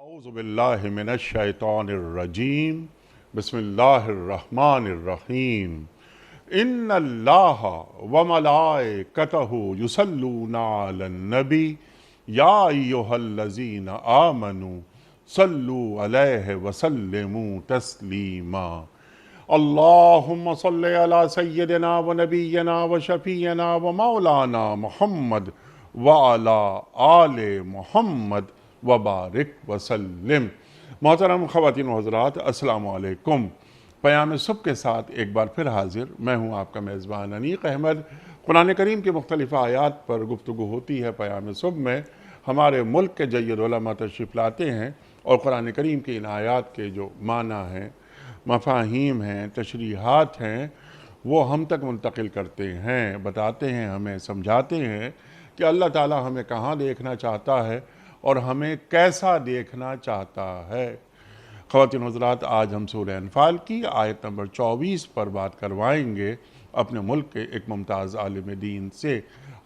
أعوذ بالله من الشيطان الرجيم بسم الله الرحمن الرحيم إن الله وملائكته يصلون على النبي يا أيها الذين آمنوا صلوا عليه وسلموا تسليما اللهم صل على سيدنا ونبينا وشفينا ومولانا محمد وعلى آل محمد وبارک وسلم۔ محترم خواتین و حضرات، السلام علیکم۔ پیام صبح کے ساتھ ایک بار پھر حاضر میں ہوں آپ کا میزبان انیق احمد۔ قرآن کریم کی مختلف آیات پر گفتگو ہوتی ہے پیام صبح میں۔ ہمارے ملک کے جید علماء تشریف لاتے ہیں اور قرآن کریم کی ان آیات کے جو معنی ہیں، مفاہیم ہیں، تشریحات ہیں، وہ ہم تک منتقل کرتے ہیں، بتاتے ہیں، ہمیں سمجھاتے ہیں کہ اللہ تعالی ہمیں کہاں دیکھنا چاہتا ہے اور ہمیں کیسا دیکھنا چاہتا ہے۔ خواتین حضرات، آج ہم سورہ انفال کی آیت نمبر 24 پر بات کروائیں گے اپنے ملک کے ایک ممتاز عالم دین سے۔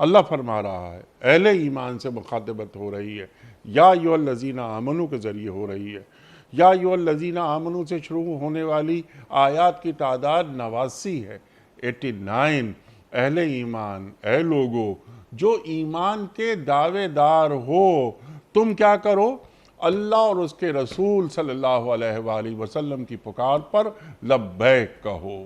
اللہ فرما رہا ہے، اہل ایمان سے مخاطبت ہو رہی ہے، یا ایھا الذین آمنو کے ذریعے ہو رہی ہے۔ یا ایھا الذین آمنو سے شروع ہونے والی آیات کی تعداد 89 ہے، 89۔ اہل ایمان، اے لوگو جو ایمان کے دعوے دار ہو، تم کیا کرو؟ اللہ اور اس کے رسول صلی اللہ علیہ وآلہ وسلم کی پکار پر لبیک کہو۔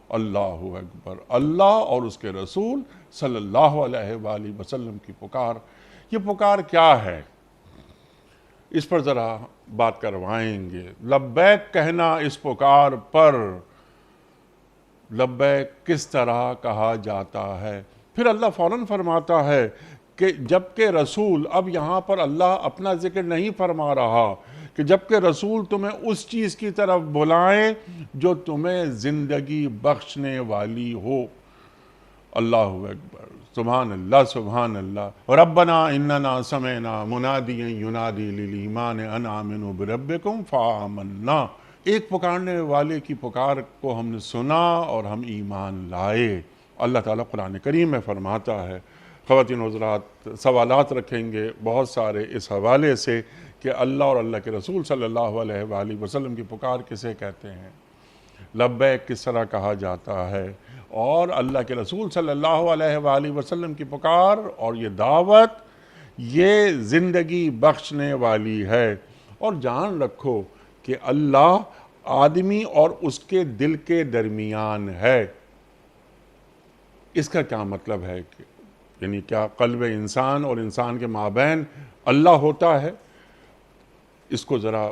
اللہ اکبر۔ اللہ اور اس کے رسول صلی اللہ علیہ وآلہ وسلم کی پکار، یہ پکار کیا ہے؟ اس پر ذرا بات کروائیں گے۔ لبیک کہنا اس پکار پر، لبیک کس طرح کہا جاتا ہے؟ پھر اللہ فوراً فرماتا ہے کہ جبکہ رسول، اب یہاں پر اللہ اپنا ذکر نہیں فرما رہا، کہ جبکہ رسول تمہیں اس چیز کی طرف بلائیں جو تمہیں زندگی بخشنے والی ہو۔ اللہ اکبر، سبحان اللہ، سبحان اللہ۔ ربنا اننا سمعنا منادیا ینادی للایمان ان آمنوا بربکم فآمنا۔ ایک پکارنے والے کی پکار کو ہم نے سنا اور ہم ایمان لائے۔ اللہ تعالیٰ قرآن کریم میں فرماتا ہے۔ خواتین و حضرات، سوالات رکھیں گے بہت سارے اس حوالے سے کہ اللہ اور اللہ کے رسول صلی اللہ علیہ وآلہ وسلم کی پکار کسے کہتے ہیں، لبیک کس طرح کہا جاتا ہے، اور اللہ کے رسول صلی اللہ علیہ وآلہ وسلم کی پکار اور یہ دعوت یہ زندگی بخشنے والی ہے۔ اور جان رکھو کہ اللہ آدمی اور اس کے دل کے درمیان ہے۔ اس کا کیا مطلب ہے کہ یعنی کیا قلب انسان اور انسان کے مابین اللہ ہوتا ہے؟ اس کو ذرا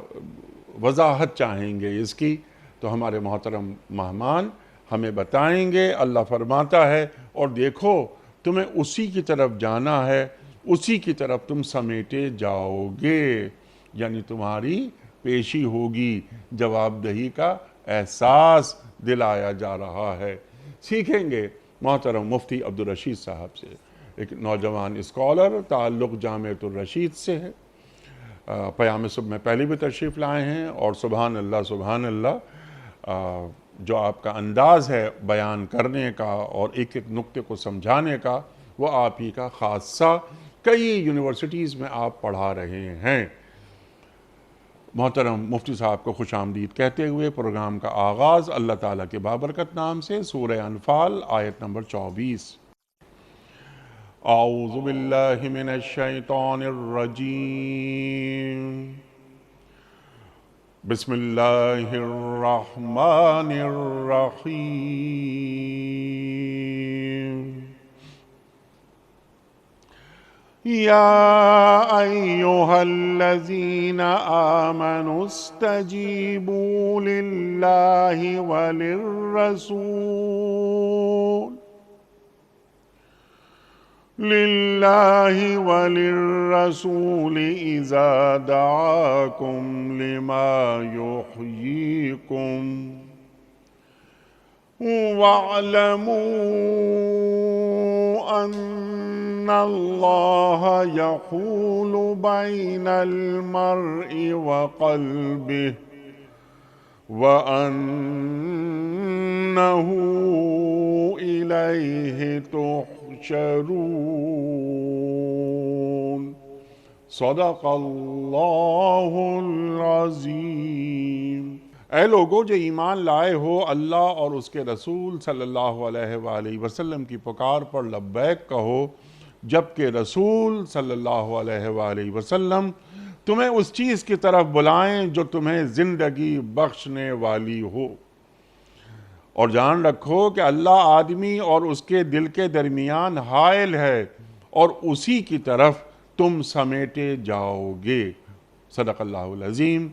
وضاحت چاہیں گے اس کی، تو ہمارے محترم مہمان ہمیں بتائیں گے۔ اللہ فرماتا ہے، اور دیکھو تمہیں اسی کی طرف جانا ہے، اسی کی طرف تم سمیٹے جاؤ گے، یعنی تمہاری پیشی ہوگی، جواب دہی کا احساس دلایا جا رہا ہے۔ سیکھیں گے محترم مفتی عبدالرشید صاحب سے، ایک نوجوان اسکالر، تعلق جامعۃ الرشید سے ہے۔ پیام صبح میں پہلے بھی تشریف لائے ہیں، اور سبحان اللہ، سبحان اللہ، جو آپ کا انداز ہے بیان کرنے کا اور ایک ایک نقطے کو سمجھانے کا، وہ آپ ہی کا خاصہ۔ کئی یونیورسٹیز میں آپ پڑھا رہے ہیں۔ محترم مفتی صاحب کو خوش آمدید کہتے ہوئے پروگرام کا آغاز اللہ تعالیٰ کے بابرکت نام سے، سورہ انفال آیت نمبر 24۔ اعوذ باللہ من الشیطان الرجیم، بسم اللہ الرحمن الرحیم۔ یا ایھا الذین آمنوا استجیبوا للہ وللرسول اذا دعاکم لما یحییکم واعلموا ان اللہ یحول بین المرء وقلبہ وَأَنَّهُ إِلَيْهِ تُحْشَرُونَ۔ صدق اللہ العظیم۔ اے لوگو جو ایمان لائے ہو اللہ اور اس کے رسول صلی اللہ علیہ وآلہ وسلم کی پکار پر لبیک کہو، جبکہ رسول صلی اللہ علیہ وآلہ وسلم تمہیں اس چیز کی طرف بلائیں جو تمہیں زندگی بخشنے والی ہو، اور جان رکھو کہ اللہ آدمی اور اس کے دل کے درمیان حائل ہے اور اسی کی طرف تم سمیٹے جاؤ گے۔ صدق اللہ العظیم۔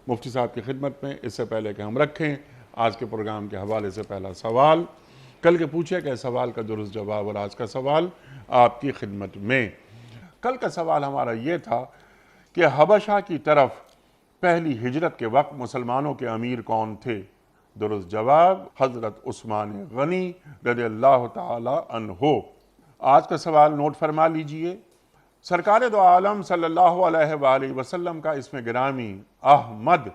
مفتی صاحب کی خدمت میں اس سے پہلے کہ ہم رکھیں آج کے پروگرام کے حوالے سے پہلا سوال، کل کے پوچھے گئے سوال کا درست جواب اور آج کا سوال آپ کی خدمت میں۔ کل کا سوال ہمارا یہ تھا کہ حبشہ کی طرف پہلی ہجرت کے وقت مسلمانوں کے امیر کون تھے؟ درست جواب حضرت عثمان غنی رضی اللہ تعالی عنہ۔ آج کا سوال نوٹ فرما لیجئے۔ سرکار دو عالم صلی اللہ علیہ وآلہ وسلم کا اسم گرامی احمد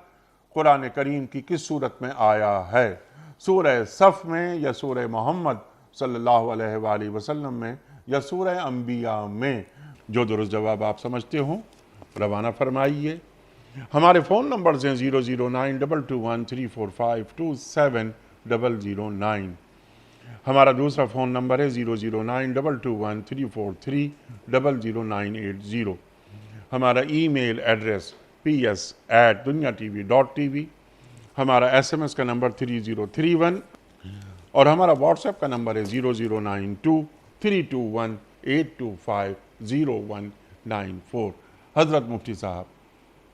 قرآن کریم کی کس صورت میں آیا ہے؟ سورہ صف میں یا سورہ محمد صلی اللہ علیہ وآلہ وسلم میں یا سورہ انبیاء میں؟ جو درست جواب آپ سمجھتے ہوں روانہ فرمائیے۔ ہمارے فون نمبرز ہیں 0092213452709۔ ہمارا دوسرا فون نمبر ہے 009221343000980۔ ہمارا ای میل ایڈریس ps@duniatv.tv۔ ہمارا SMS کا نمبر 3031 اور ہمارا واٹس ایپ کا نمبر ہے 009232182509194۔ حضرت مفتی صاحب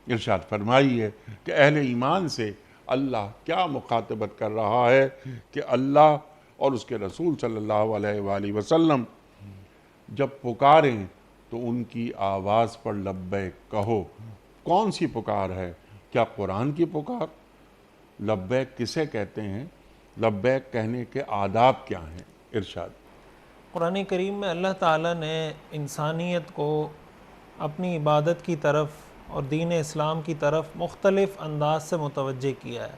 ارشاد فرمائیے کہ اہل ایمان سے اللہ کیا مخاطبت کر رہا ہے کہ اللہ اور اس کے رسول صلی اللہ علیہ وآلہ وسلم جب پکاریں تو ان کی آواز پر لبیک کہو۔ کون سی پکار ہے؟ کیا قرآن کی پکار؟ لبیک کسے کہتے ہیں؟ لبیک کہنے کے آداب کیا ہیں؟ ارشاد۔ قرآن کریم میں اللہ تعالیٰ نے انسانیت کو اپنی عبادت کی طرف اور دین اسلام کی طرف مختلف انداز سے متوجہ کیا ہے۔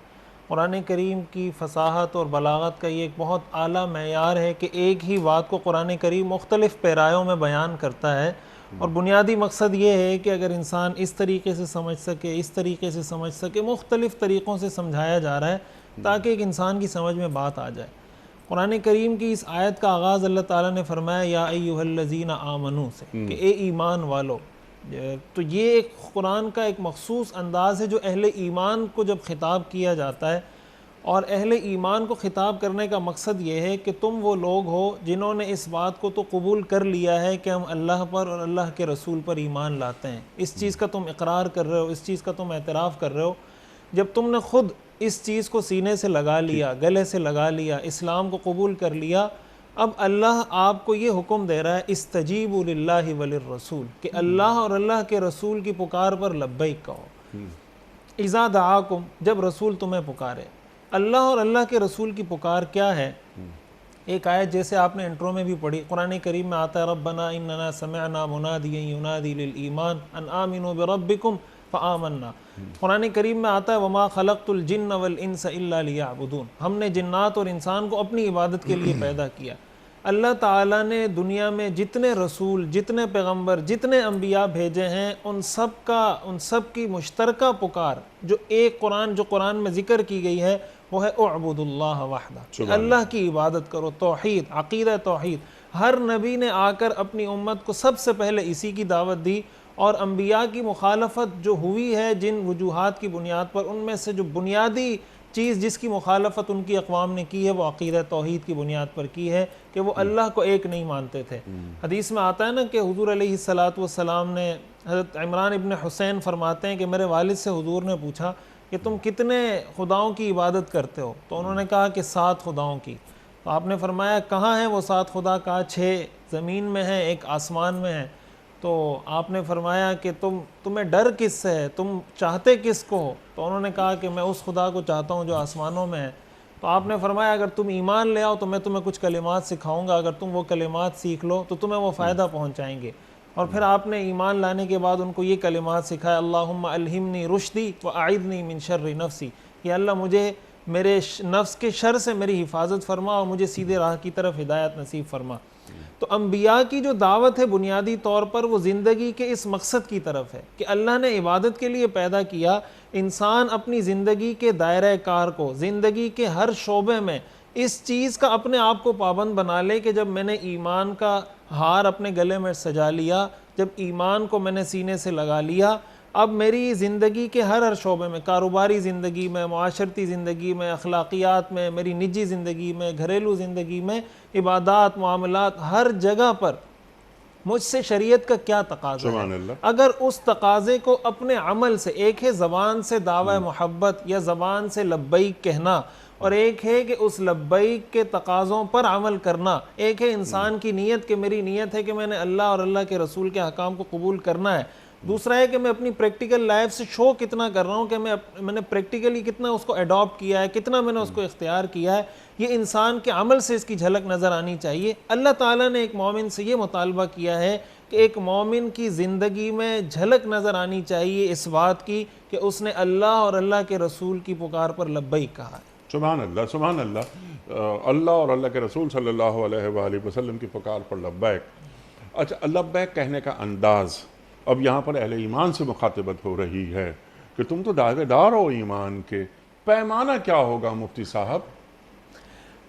قرآن کریم کی فصاحت اور بلاغت کا یہ ایک بہت اعلیٰ معیار ہے کہ ایک ہی بات کو قرآن کریم مختلف پیرایوں میں بیان کرتا ہے، اور بنیادی مقصد یہ ہے کہ اگر انسان اس طریقے سے سمجھ سکے، اس طریقے سے سمجھ سکے، مختلف طریقوں سے سمجھایا جا رہا ہے تاکہ ایک انسان کی سمجھ میں بات آ جائے۔ قرآن کریم کی اس آیت کا آغاز اللہ تعالیٰ نے فرمایا یا ایھا الذین آمنوا سے، کہ اے ایمان والو۔ تو یہ ایک قرآن کا ایک مخصوص انداز ہے جو اہل ایمان کو جب خطاب کیا جاتا ہے، اور اہل ایمان کو خطاب کرنے کا مقصد یہ ہے کہ تم وہ لوگ ہو جنہوں نے اس بات کو تو قبول کر لیا ہے کہ ہم اللہ پر اور اللہ کے رسول پر ایمان لاتے ہیں، اس چیز کا تم اقرار کر رہے ہو، اس چیز کا تم اعتراف کر رہے ہو۔ جب تم نے خود اس چیز کو سینے سے لگا لیا، گلے سے لگا لیا، اسلام کو قبول کر لیا، اب اللہ آپ کو یہ حکم دے رہا ہے استجیبوا للہ وللرسول، کہ اللہ اور اللہ کے رسول کی پکار پر لبیک کہو۔ اذا دعاکم، جب رسول تمہیں پکارے۔ اللہ اور اللہ کے رسول کی پکار کیا ہے؟ ایک آیت جیسے آپ نے انٹرو میں بھی پڑھی، قرآن کریم میں آتا ہے ربنا اننا سمعنا منادیا ینادی للایمان ان آمنوا بربکم فآمنا۔ قرآن کریم میں آتا ہے وما خلقت الجن والانس الا لیعبدون، ہم نے جنات اور انسان کو اپنی عبادت کے لیے پیدا کیا۔ اللہ تعالیٰ نے دنیا میں جتنے رسول، جتنے پیغمبر، جتنے انبیاء بھیجے ہیں، ان سب کی مشترکہ پکار جو قرآن میں ذکر کی گئی ہے وہ ہے اعبد اللہ وحدہ، اللہ کی عبادت کرو، توحید، عقیدہ توحید۔ ہر نبی نے آ کر اپنی امت کو سب سے پہلے اسی کی دعوت دی، اور انبیاء کی مخالفت جو ہوئی ہے جن وجوہات کی بنیاد پر، ان میں سے جو بنیادی چیز جس کی مخالفت ان کی اقوام نے کی ہے وہ عقیدہ توحید کی بنیاد پر کی ہے کہ وہ اللہ کو ایک نہیں مانتے تھے۔ حدیث میں آتا ہے نا کہ حضور علیہ السلام نے، حضرت عمران ابن حسین فرماتے ہیں کہ میرے والد سے حضور نے پوچھا کہ تم کتنے خداؤں کی عبادت کرتے ہو؟ تو انہوں نے کہا کہ 7 خداؤں کی۔ تو آپ نے فرمایا کہاں ہیں وہ 7 خدا؟ کہا 6 زمین میں ہیں، 1 آسمان میں ہے۔ تو آپ نے فرمایا کہ تمہیں ڈر کس سے ہے، تم چاہتے کس کو ہو؟ تو انہوں نے کہا کہ میں اس خدا کو چاہتا ہوں جو آسمانوں میں ہے۔ تو آپ نے فرمایا اگر تم ایمان لے آؤ تو میں تمہیں کچھ کلمات سکھاؤں گا، اگر تم وہ کلمات سیکھ لو تو تمہیں وہ فائدہ پہنچائیں گے۔ اور پھر آپ نے ایمان لانے کے بعد ان کو یہ کلمات سکھایا اللہم الہمنی رشدی واعذنی من شر نفسی، کہ اللہ مجھے میرے نفس کے شر سے میری حفاظت فرما اور مجھے سیدھے راہ کی طرف ہدایت نصیب فرما۔ تو انبیاء کی جو دعوت ہے بنیادی طور پر وہ زندگی کے اس مقصد کی طرف ہے کہ اللہ نے عبادت کے لیے پیدا کیا، انسان اپنی زندگی کے دائرہ کار کو، زندگی کے ہر شعبے میں اس چیز کا اپنے آپ کو پابند بنا لے کہ جب میں نے ایمان کا ہار اپنے گلے میں سجا لیا، جب ایمان کو میں نے سینے سے لگا لیا، اب میری زندگی کے ہر شعبے میں، کاروباری زندگی میں، معاشرتی زندگی میں، اخلاقیات میں، میری نجی زندگی میں، گھریلو زندگی میں، عبادات، معاملات، ہر جگہ پر مجھ سے شریعت کا کیا تقاضا سبحان ہے۔ اللہ۔ اگر اس تقاضے کو اپنے عمل سے، ایک ہے زبان سے دعوی محبت یا زبان سے لبیک کہنا، اور ایک ہے کہ اس لبیک کے تقاضوں پر عمل کرنا، ایک ہے انسان کی نیت کہ میری نیت ہے کہ میں نے اللہ اور اللہ کے رسول کے احکام کو قبول کرنا ہے، دوسرا ہے کہ میں اپنی پریکٹیکل لائف سے شو کتنا کر رہا ہوں کہ میں نے پریکٹیکلی کتنا اس کو اڈاپٹ کیا ہے، کتنا میں نے اس کو اختیار کیا ہے، یہ انسان کے عمل سے اس کی جھلک نظر آنی چاہیے۔ اللہ تعالیٰ نے ایک مومن سے یہ مطالبہ کیا ہے کہ ایک مومن کی زندگی میں جھلک نظر آنی چاہیے اس بات کی کہ اس نے اللہ اور اللہ کے رسول کی پکار پر لبیک کہا ہے۔ سبحان اللہ، سبحان اللہ۔ اللہ اور اللہ کے رسول صلی اللہ علیہ وآلہ وسلم کی پکار پر لبیک۔ اچھا، لبیک کہنے کا انداز اب یہاں پر اہل ایمان سے مخاطبت ہو رہی ہے کہ تم تو دعوے دار ہو ایمان کے، پیمانہ کیا ہوگا مفتی صاحب؟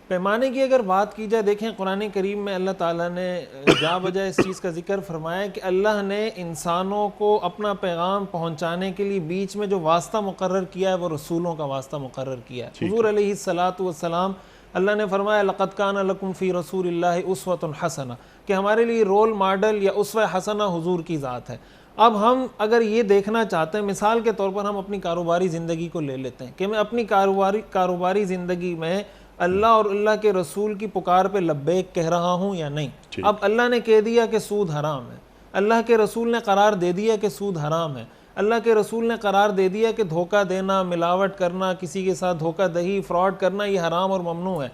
پیمانے کی اگر بات کی جائے، دیکھیں قرآن کریم میں اللہ تعالیٰ نے جا بجا اس چیز کا ذکر فرمایا کہ اللہ نے انسانوں کو اپنا پیغام پہنچانے کے لیے بیچ میں جو واسطہ مقرر کیا ہے وہ رسولوں کا واسطہ مقرر کیا ہے۔ حضور علیہ الصلاۃ والسلام، اللہ نے فرمایا لَقَدْ كَانَ لَكُمْ فِي رَسُولِ اللَّهِ أُسْوَةٌ حَسَنَةٌ، کہ ہمارے لیے رول ماڈل یا اسوہ حسنہ حضور کی ذات ہے۔ اب ہم اگر یہ دیکھنا چاہتے ہیں، مثال کے طور پر ہم اپنی کاروباری زندگی کو لے لیتے ہیں کہ میں اپنی کاروباری زندگی میں اللہ اور اللہ کے رسول کی پکار پہ لبیک کہہ رہا ہوں یا نہیں۔ اب اللہ نے کہہ دیا کہ سود حرام ہے، اللہ کے رسول نے قرار دے دیا کہ سود حرام ہے، اللہ کے رسول نے قرار دے دیا کہ دھوکہ دینا، ملاوٹ کرنا، کسی کے ساتھ دھوکہ دہی، فراڈ کرنا یہ حرام اور ممنوع ہے۔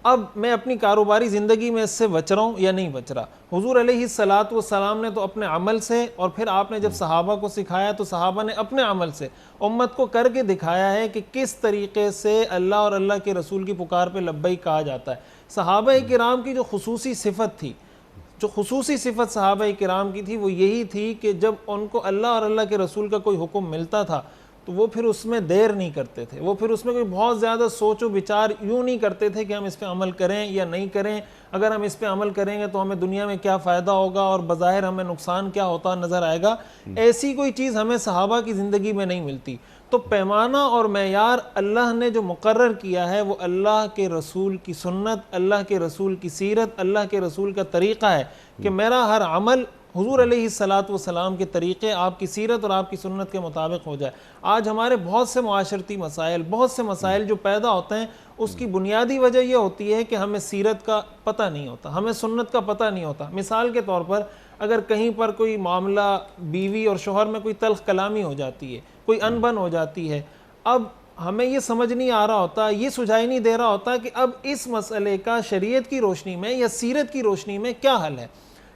اب میں اپنی کاروباری زندگی میں اس سے بچ رہا ہوں یا نہیں بچ رہا؟ حضور علیہ الصلاۃ والسلام نے تو اپنے عمل سے، اور پھر آپ نے جب صحابہ کو سکھایا تو صحابہ نے اپنے عمل سے امت کو کر کے دکھایا ہے کہ کس طریقے سے اللہ اور اللہ کے رسول کی پکار پہ لبیک کہا جاتا ہے۔ صحابہ کرام کی جو خصوصی صفت تھی، جو خصوصی صفت صحابہ کرام کی تھی وہ یہی تھی کہ جب ان کو اللہ اور اللہ کے رسول کا کوئی حکم ملتا تھا تو وہ پھر اس میں دیر نہیں کرتے تھے، وہ پھر اس میں کوئی بہت زیادہ سوچ و بچار یوں نہیں کرتے تھے کہ ہم اس پہ عمل کریں یا نہیں کریں، اگر ہم اس پہ عمل کریں گے تو ہمیں دنیا میں کیا فائدہ ہوگا اور بظاہر ہمیں نقصان کیا ہوتا نظر آئے گا۔ ایسی کوئی چیز ہمیں صحابہ کی زندگی میں نہیں ملتی۔ تو پیمانہ اور معیار اللہ نے جو مقرر کیا ہے وہ اللہ کے رسول کی سنت، اللہ کے رسول کی سیرت، اللہ کے رسول کا طریقہ ہے کہ میرا ہر عمل حضور علیہ الصلاۃ والسلام کے طریقے، آپ کی سیرت اور آپ کی سنت کے مطابق ہو جائے۔ آج ہمارے بہت سے معاشرتی مسائل، بہت سے مسائل جو پیدا ہوتے ہیں اس کی بنیادی وجہ یہ ہوتی ہے کہ ہمیں سیرت کا پتہ نہیں ہوتا، ہمیں سنت کا پتہ نہیں ہوتا۔ مثال کے طور پر اگر کہیں پر کوئی معاملہ بیوی اور شوہر میں کوئی تلخ کلامی ہو جاتی ہے، کوئی انبن ہو جاتی ہے، اب ہمیں یہ سمجھ نہیں آ رہا ہوتا، یہ سجھائی نہیں دے رہا ہوتا کہ اب اس مسئلے کا شریعت کی روشنی میں یا سیرت کی روشنی میں کیا حل ہے۔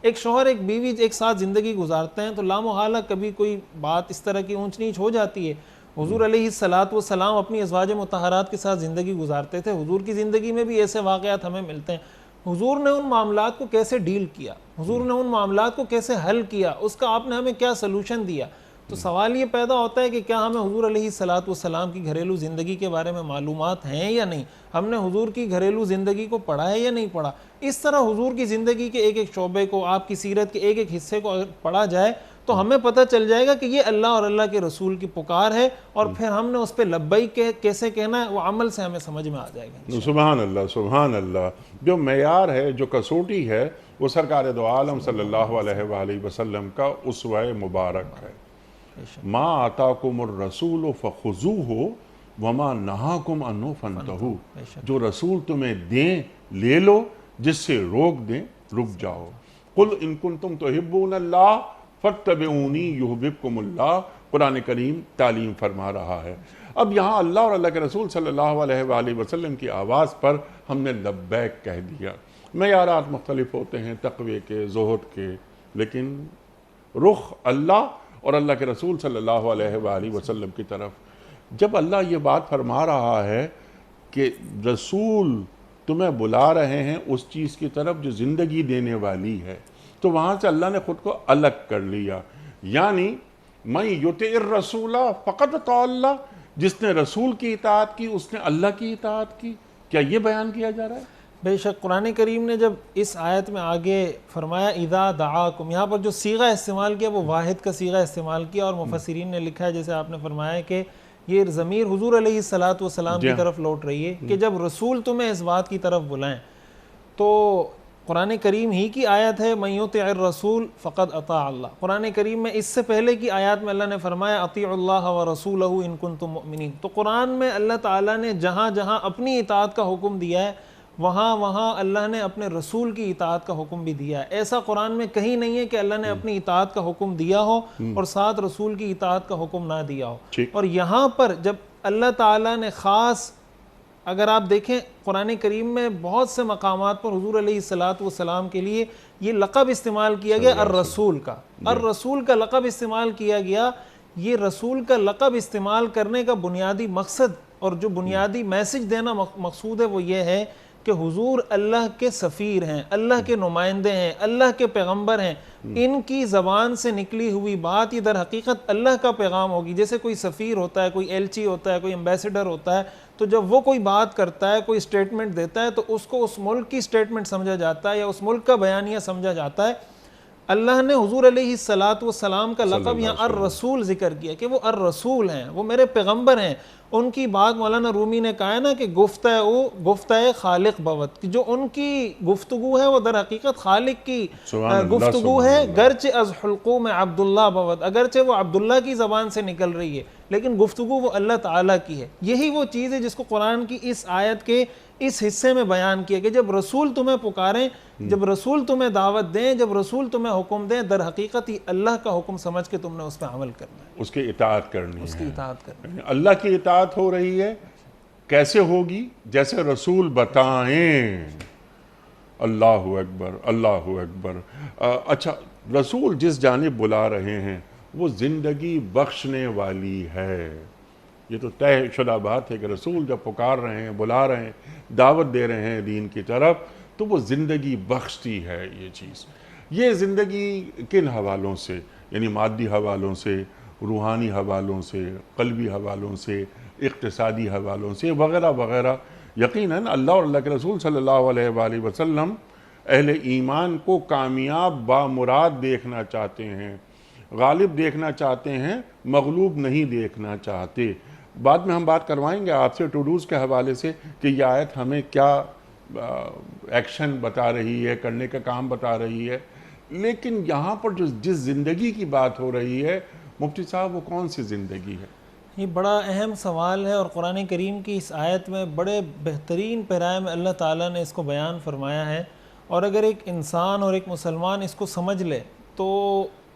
ایک شوہر ایک بیوی ایک ساتھ زندگی گزارتے ہیں تو لامحالہ کبھی کوئی بات اس طرح کی اونچ نیچ ہو جاتی ہے۔ حضور علیہ الصلاۃ والسلام اپنی ازواج مطہرات کے ساتھ زندگی گزارتے تھے، حضور کی زندگی میں بھی ایسے واقعات ہمیں ملتے ہیں۔ حضور نے ان معاملات کو کیسے ڈیل کیا، حضور نے ان معاملات کو کیسے حل کیا، اس کا آپ نے ہمیں کیا سلوشن دیا؟ تو سوال یہ پیدا ہوتا ہے کہ کیا ہمیں حضور علیہ الصلاۃ والسلام کی گھریلو زندگی کے بارے میں معلومات ہیں یا نہیں؟ ہم نے حضور کی گھریلو زندگی کو پڑھا ہے یا نہیں پڑھا؟ اس طرح حضور کی زندگی کے ایک ایک شعبے کو، آپ کی سیرت کے ایک ایک حصے کو اگر پڑھا جائے تو ہمیں پتہ چل جائے گا کہ یہ اللہ اور اللہ کے رسول کی پکار ہے، اور پھر ہم نے اس پہ لبیک کیسے کہنا ہے وہ عمل سے ہمیں سمجھ میں آ جائے گا۔ سبحان اللہ، سبحان اللہ۔ جو معیار ہے، جو کسوٹی ہے، وہ سرکار دو عالم صلی اللہ علیہ وآلہ وسلم کا اسوہ مبارک ہے۔ ما آتاکم الرسول فخذوہ وما نہاکم عنہ فانتہوا، جو رسول تمہیں دیں لے لو، جس سے روک دیں رک جاؤ۔ قل ان کنتم تحبون اللہ فاتبعونی یحببکم اللہ، قرآن کریم تعلیم فرما رہا ہے۔ اب یہاں اللہ اور اللہ کے رسول صلی اللہ علیہ وآلہ وسلم کی آواز پر ہم نے لبیک کہہ دیا۔ معیارات مختلف ہوتے ہیں تقوی کے، زہد کے، لیکن رخ اللہ اور اللہ کے رسول صلی اللہ علیہ وآلہ وسلم کی طرف۔ جب اللہ یہ بات فرما رہا ہے کہ رسول تمہیں بلا رہے ہیں اس چیز کی طرف جو زندگی دینے والی ہے، تو وہاں سے اللہ نے خود کو الگ کر لیا. یعنی من یطع الرسول فقد اطاع اللہ، جس نے رسول کی اطاعت کی اس نے اللہ کی اطاعت کی. کیا یہ بیان کیا جا رہا ہے؟ بے شک قرآن کریم نے جب اس آیت میں آگے فرمایا اذا دعاکم، یہاں پر جو صیغہ استعمال کیا وہ واحد کا صیغہ استعمال کیا، اور مفسرین نے لکھا ہے جیسے آپ نے فرمایا کہ یہ ضمیر حضور علیہ السلام کی طرف لوٹ رہی ہے کہ جب رسول تمہیں اس بات کی طرف بلائیں. تو قرآن کریم ہی کی آیت ہے من یطع الرسول فقد اطاع اللہ. قرآن کریم میں اس سے پہلے کی آیات میں اللہ نے فرمایا اطیعوا اللہ ورسولہ ان کنتم مؤمنین. تو قرآن میں اللہ تعالیٰ نے جہاں جہاں اپنی اطاعت کا حکم دیا ہے وہاں وہاں اللہ نے اپنے رسول کی اطاعت کا حکم بھی دیا ہے. ایسا قرآن میں کہیں نہیں ہے کہ اللہ نے اپنی اطاعت کا حکم دیا ہو اور ساتھ رسول کی اطاعت کا حکم نہ دیا ہو. اور یہاں پر جب اللہ تعالیٰ نے خاص، اگر آپ دیکھیں قرآن کریم میں بہت سے مقامات پر حضور علیہ السلام کے لیے یہ لقب استعمال کیا گیا الرسول کا. الرسول کا لقب استعمال کیا گیا. یہ رسول کا لقب استعمال کرنے کا بنیادی مقصد اور جو بنیادی میسج دینا مقصود ہے وہ یہ ہے کہ حضور اللہ کے سفیر ہیں، اللہ کے نمائندے ہیں، اللہ کے پیغمبر ہیں. ان کی زبان سے نکلی ہوئی بات یہ در حقیقت اللہ کا پیغام ہوگی. جیسے کوئی سفیر ہوتا ہے، کوئی ایلچی ہوتا ہے، کوئی ایمبیسڈر ہوتا ہے، تو جب وہ کوئی بات کرتا ہے، کوئی سٹیٹمنٹ دیتا ہے تو اس کو اس ملک کی سٹیٹمنٹ سمجھا جاتا ہے یا اس ملک کا بیانیہ سمجھا جاتا ہے. اللہ نے حضور علیہ السلام کا لقب یہاں الرسول ذکر کیا کہ وہ الرسول ہیں، وہ میرے پیغمبر ہیں. ان کی بات مولانا رومی نے کہا ہے نا کہ گفتہ خالق بوت، جو ان کی گفتگو ہے وہ در حقیقت خالق کی گفتگو ہے. گرچہ از حلقوم عبداللہ بوت، اگرچہ وہ عبداللہ کی زبان سے نکل رہی ہے لیکن گفتگو وہ اللہ تعالیٰ کی ہے. یہی وہ چیز ہے جس کو قرآن کی اس آیت کے اس حصے میں بیان کیا کہ جب رسول تمہیں پکاریں، جب رسول تمہیں دعوت دیں، جب رسول تمہیں حکم دیں، در حقیقت یہ اللہ کا حکم سمجھ کے تم نے اس پہ عمل کرنا ہے، اس کی اطاعت کرنی ہے. اس کی اطاعت کرنا ہے. اللہ کی اطاعت ہو رہی ہے، کیسے ہوگی؟ جیسے رسول بتائیں. اللہ اکبر، اللہ اکبر. اچھا، رسول جس جانب بلا رہے ہیں وہ زندگی بخشنے والی ہے. یہ تو طے شدہ بات ہے کہ رسول جب پکار رہے ہیں، بلا رہے ہیں، دعوت دے رہے ہیں دین کی طرف، تو وہ زندگی بخشتی ہے. یہ چیز، یہ زندگی کن حوالوں سے؟ یعنی مادی حوالوں سے، روحانی حوالوں سے، قلبی حوالوں سے، اقتصادی حوالوں سے، وغیرہ وغیرہ. یقیناً اللہ اور اللہ کے رسول صلی اللہ علیہ وآلہ وسلم اہل ایمان کو کامیاب بامراد دیکھنا چاہتے ہیں، غالب دیکھنا چاہتے ہیں، مغلوب نہیں دیکھنا چاہتے. بعد میں ہم بات کروائیں گے آپ سے ٹو ڈوز کے حوالے سے کہ یہ آیت ہمیں کیا ایکشن بتا رہی ہے، کرنے کا کام بتا رہی ہے. لیکن یہاں پر جس زندگی کی بات ہو رہی ہے مفتی صاحب، وہ کون سی زندگی ہے؟ یہ بڑا اہم سوال ہے، اور قرآن کریم کی اس آیت میں بڑے بہترین پیرائے میں اللہ تعالیٰ نے اس کو بیان فرمایا ہے. اور اگر ایک انسان اور ایک مسلمان اس کو سمجھ لے تو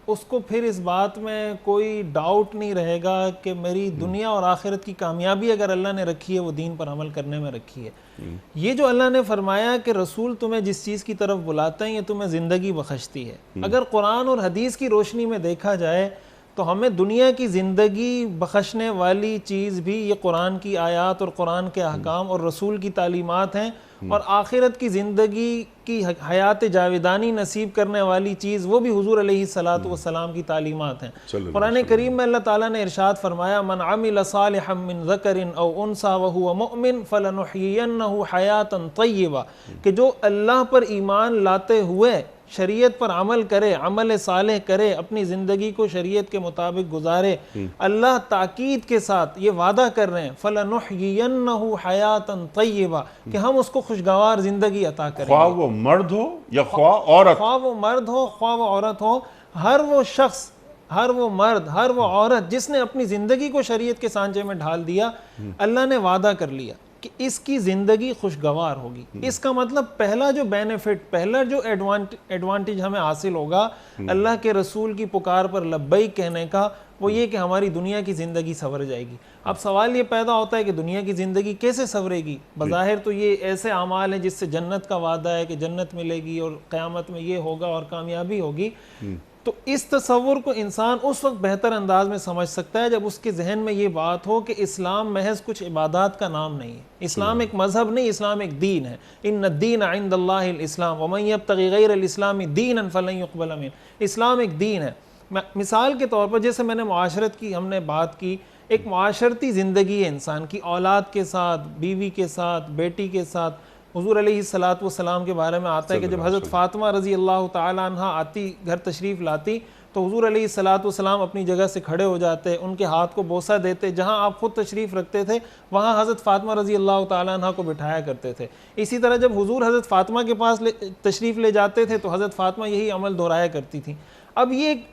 اس کو پھر اس بات میں کوئی ڈاؤٹ نہیں رہے گا کہ میری دنیا اور آخرت کی کامیابی اگر اللہ نے رکھی ہے وہ دین پر عمل کرنے میں رکھی ہے. یہ جو اللہ نے فرمایا کہ رسول تمہیں جس چیز کی طرف بلاتے ہیں یہ تمہیں زندگی بخشتی ہے، اگر قرآن اور حدیث کی روشنی میں دیکھا جائے تو ہمیں دنیا کی زندگی بخشنے والی چیز بھی یہ قرآن کی آیات اور قرآن کے احکام اور رسول کی تعلیمات ہیں، اور آخرت کی زندگی کی حیات جاویدانی نصیب کرنے والی چیز وہ بھی حضور علیہ السلام کی تعلیمات ہیں. قرآن کریم میں اللہ تعالیٰ نے ارشاد فرمایا من عمل صالحا من ذکر او انثى وهو مؤمن فلنحيينه حیاتا طیبہ، کہ جو اللہ پر ایمان لاتے ہوئے شریعت پر عمل کرے، عمل صالح کرے، اپنی زندگی کو شریعت کے مطابق گزارے، اللہ تاکید کے ساتھ یہ وعدہ کر رہے ہیں فَلَنُحْيِيَنَّهُ حَيَاتًا طَيِّبًا، کہ ہم اس کو خوشگوار زندگی عطا کریں گے. خواہ وہ مرد ہو یا خواہ عورت، خواہ وہ مرد ہو خواہ وہ عورت ہو، ہر وہ شخص، ہر وہ مرد، ہر وہ عورت جس نے اپنی زندگی کو شریعت کے سانچے میں ڈھال دیا، اللہ نے وعدہ کر لیا کہ اس کی زندگی خوشگوار ہوگی. اس کا مطلب پہلا جو بینیفٹ، پہلا جو ایڈوانٹیج ہمیں حاصل ہوگا اللہ کے رسول کی پکار پر لبیک کہنے کا، وہ یہ کہ ہماری دنیا کی زندگی سنور جائے گی. اب سوال یہ پیدا ہوتا ہے کہ دنیا کی زندگی کیسے سنورے گی؟ بظاہر تو یہ ایسے اعمال ہیں جس سے جنت کا وعدہ ہے کہ جنت ملے گی اور قیامت میں یہ ہوگا اور کامیابی ہوگی. تو اس تصور کو انسان اس وقت بہتر انداز میں سمجھ سکتا ہے جب اس کے ذہن میں یہ بات ہو کہ اسلام محض کچھ عبادات کا نام نہیں ہے، اسلام ایک مذہب نہیں، اسلام ایک دین ہے۔ ان الدین عند اللہ الاسلام ومن یبتغی غیر الاسلام دینا فلن یقبل منہ، اسلام ایک دین ہے۔ مثال کے طور پر جیسے میں نے معاشرت کی ہم نے بات کی، ایک معاشرتی زندگی ہے انسان کی، اولاد کے ساتھ، بیوی کے ساتھ، بیٹی کے ساتھ۔ حضور علیہ الصلوۃ والسلام کے بارے میں آتا ہے کہ جب حضرت فاطمہ رضی اللہ تعالیٰ عنہ آتی، گھر تشریف لاتی، تو حضور علیہ الصلوۃ والسلام اپنی جگہ سے کھڑے ہو جاتے، ان کے ہاتھ کو بوسہ دیتے، جہاں آپ خود تشریف رکھتے تھے وہاں حضرت فاطمہ رضی اللہ تعالیٰ عنہ کو بٹھایا کرتے تھے۔ اسی طرح جب حضور حضرت فاطمہ کے پاس تشریف لے جاتے تھے تو حضرت فاطمہ یہی عمل دہرایا کرتی تھیں۔ اب یہ ایک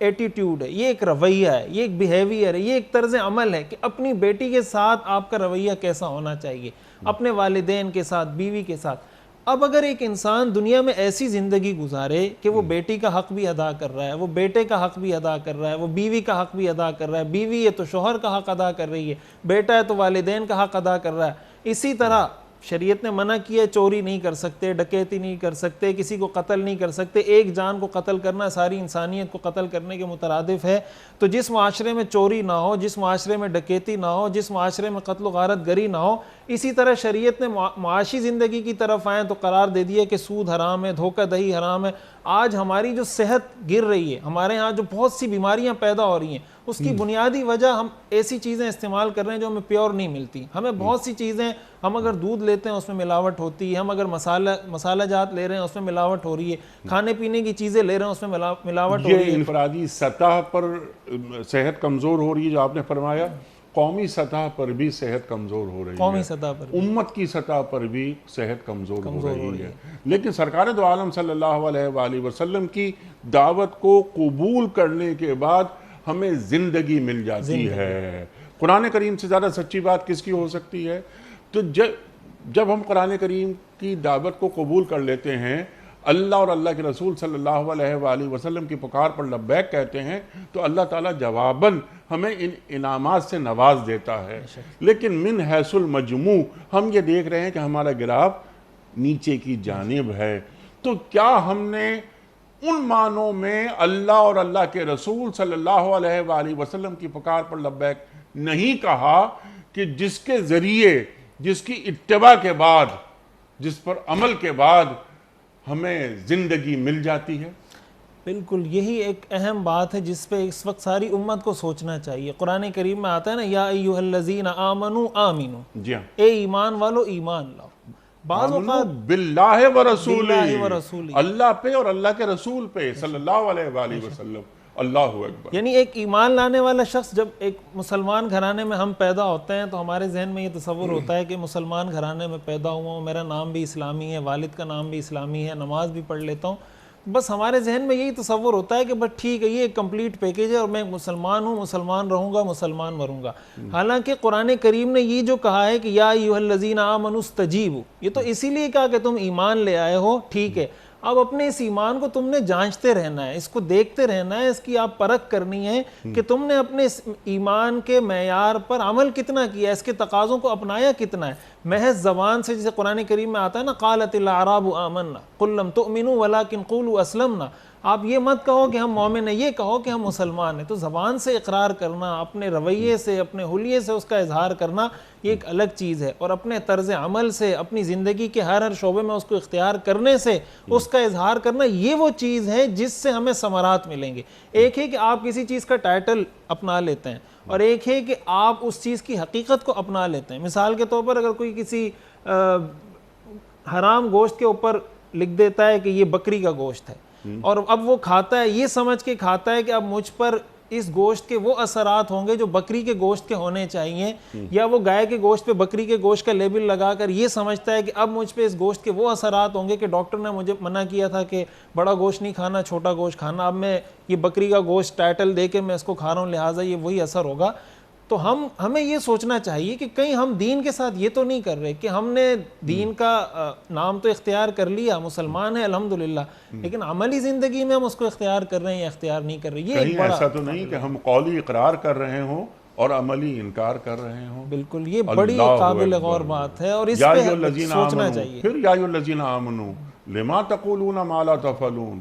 ایٹیٹیوڈ ہے، یہ ایک رویہ ہے، یہ ایک بیہیویئر ہے، یہ ایک طرز عمل ہے کہ اپنی بیٹی کے ساتھ آپ کا رویہ کیسا ہونا چاہیے، اپنے والدین کے ساتھ، بیوی کے ساتھ۔ اب اگر ایک انسان دنیا میں ایسی زندگی گزارے کہ وہ بیٹی کا حق بھی ادا کر رہا ہے، وہ بیٹے کا حق بھی ادا کر رہا ہے، وہ بیوی کا حق بھی ادا کر رہا ہے، بیوی ہے تو شوہر کا حق ادا کر رہی ہے، بیٹا ہے تو والدین کا حق ادا کر رہا ہے، اسی طرح شریعت نے منع کیا ہے چوری نہیں کر سکتے، ڈکیتی نہیں کر سکتے، کسی کو قتل نہیں کر سکتے، ایک جان کو قتل کرنا ساری انسانیت کو قتل کرنے کے مترادف ہے۔ تو جس معاشرے میں چوری نہ ہو، جس معاشرے میں ڈکیتی نہ ہو، جس معاشرے میں قتل و غارت گری نہ ہو، اسی طرح شریعت نے معاشی زندگی کی طرف آئیں تو قرار دے دیا کہ سود حرام ہے، دھوکہ دہی حرام ہے۔ آج ہماری جو صحت گر رہی ہے، ہمارے ہاں جو بہت سی بیماریاں پیدا ہو رہی ہیں، اس کی بنیادی وجہ ہم ایسی چیزیں استعمال کر رہے ہیں جو ہمیں پیور نہیں ملتی۔ ہمیں بہت سی چیزیں، ہم اگر دودھ لیتے ہیں اس میں ملاوٹ ہوتی ہے، ہم اگر مسالہ جات لے رہے ہیں اس میں ملاوٹ ہو رہی ہے، کھانے پینے کی چیزیں لے رہے ہیں اس میں ملاوٹ ہو رہی ہے۔ یہ انفرادی سطح پر صحت کمزور ہو رہی ہے جو آپ نے فرمایا، قومی سطح پر بھی صحت کمزور ہو رہی ہے، قومی سطح پر امت کی سطح پر بھی صحت کمزور ہو رہی ہے۔ لیکن سرکار دو عالم صلی اللہ علیہ وآلہ وسلم کی دعوت کو قبول کرنے کے بعد ہمیں زندگی مل جاتی ہے۔ قرآن کریم سے زیادہ سچی بات کس کی ہو سکتی ہے؟ تو جب ہم قرآن کریم کی دعوت کو قبول کر لیتے ہیں، اللہ اور اللہ کے رسول صلی اللہ علیہ وآلہ وسلم کی پکار پر لبیک کہتے ہیں، تو اللہ تعالیٰ جواباً ہمیں ان انعامات سے نواز دیتا ہے۔ لیکن من حیث المجموع ہم یہ دیکھ رہے ہیں کہ ہمارا گراف نیچے کی جانب ہے۔ تو کیا ہم نے ان معنوں میں اللہ اور اللہ کے رسول صلی اللہ علیہ وآلہ وسلم کی پکار پر لبیک نہیں کہا کہ جس کے ذریعے، جس کی اتباع کے بعد، جس پر عمل کے بعد ہمیں زندگی مل جاتی ہے؟ بالکل یہی ایک اہم بات ہے جس پہ اس وقت ساری امت کو سوچنا چاہیے۔ قرآن کریم میں آتا ہے نا، یا ایھا الذین آمنوا آمنوا، جی ہاں، اے ایمان والو ایمان لاؤ۔ بعض اوقات باللہ و رسولہ، باللہ و رسولہ، اللہ پہ اور اللہ کے رسول پہ صلی اللہ علیہ وآلہ وسلم، اللہ اکبر۔ یعنی ایک ایمان لانے والا شخص، جب ایک مسلمان گھرانے میں ہم پیدا ہوتے ہیں تو ہمارے ذہن میں یہ تصور ہوتا ہے کہ مسلمان گھرانے میں پیدا ہوا ہوں، میرا نام بھی اسلامی ہے، والد کا نام بھی اسلامی ہے، نماز بھی پڑھ لیتا ہوں، بس ہمارے ذہن میں یہی تصور ہوتا ہے کہ بس ٹھیک ہے، یہ ایک کمپلیٹ پیکیج ہے اور میں مسلمان ہوں، مسلمان رہوں گا، مسلمان مروں گا۔ حالانکہ قرآن کریم نے یہ جو کہا ہے کہ یا ایھا الذین آمنوا استجیبوا، یہ تو اسی لیے کہا کہ تم ایمان لے آئے ہو، ٹھیک ہے، اب اپنے اس ایمان کو تم نے جانچتے رہنا ہے، اس کو دیکھتے رہنا ہے، اس کی آپ پرکھ کرنی ہے کہ تم نے اپنے اس ایمان کے معیار پر عمل کتنا کیا ہے، اس کے تقاضوں کو اپنایا کتنا ہے۔ محض زبان سے، جسے قرآن کریم میں آتا ہے نا، قالت الاعراب آمنا قل لم تؤمنوا ولکن قولوا اسلمنا، آپ یہ مت کہو کہ ہم مومن ہیں، یہ کہو کہ ہم مسلمان ہیں۔ تو زبان سے اقرار کرنا، اپنے رویے سے، اپنے حلیے سے اس کا اظہار کرنا، یہ ایک الگ چیز ہے، اور اپنے طرز عمل سے، اپنی زندگی کے ہر شعبے میں اس کو اختیار کرنے سے اس کا اظہار کرنا، یہ وہ چیز ہے جس سے ہمیں ثمرات ملیں گے۔ ایک ہے کہ آپ کسی چیز کا ٹائٹل اپنا لیتے ہیں، اور ایک ہے کہ آپ اس چیز کی حقیقت کو اپنا لیتے ہیں۔ مثال کے طور پر اگر کوئی کسی حرام گوشت کے اوپر لکھ دیتا ہے کہ یہ بکری کا گوشت ہے، اور اب وہ کھاتا ہے، یہ سمجھ کے کھاتا ہے کہ اب مجھ پر اس گوشت کے وہ اثرات ہوں گے جو بکری کے گوشت کے ہونے چاہیے، یا وہ گائے کے گوشت پہ بکری کے گوشت کا لیبل لگا کر یہ سمجھتا ہے کہ اب مجھ پہ اس گوشت کے وہ اثرات ہوں گے کہ ڈاکٹر نے مجھے منع کیا تھا کہ بڑا گوشت نہیں کھانا، چھوٹا گوشت کھانا، اب میں یہ بکری کا گوشت ٹائٹل دے کے میں اس کو کھا رہا ہوں، لہٰذا یہ وہی اثر ہوگا۔ تو ہمیں یہ سوچنا چاہیے کہ کہیں ہم دین کے ساتھ یہ تو نہیں کر رہے کہ ہم نے دین کا نام تو اختیار کر لیا، مسلمان ہے الحمدللہ، لیکن عملی زندگی میں ہم اس کو اختیار کر رہے ہیں یا اختیار نہیں کر رہے۔ یہ ایک بڑا، ایسا تو نہیں کہ ہم قولی اقرار کر رہے ہوں اور عملی انکار کر رہے ہوں۔ بالکل یہ بڑی قابل غور بات ہے، اور اس پہ سوچنا چاہیے۔ پھر یا ایھا الذین آمنوا لما تقولون ما لا تفعلون،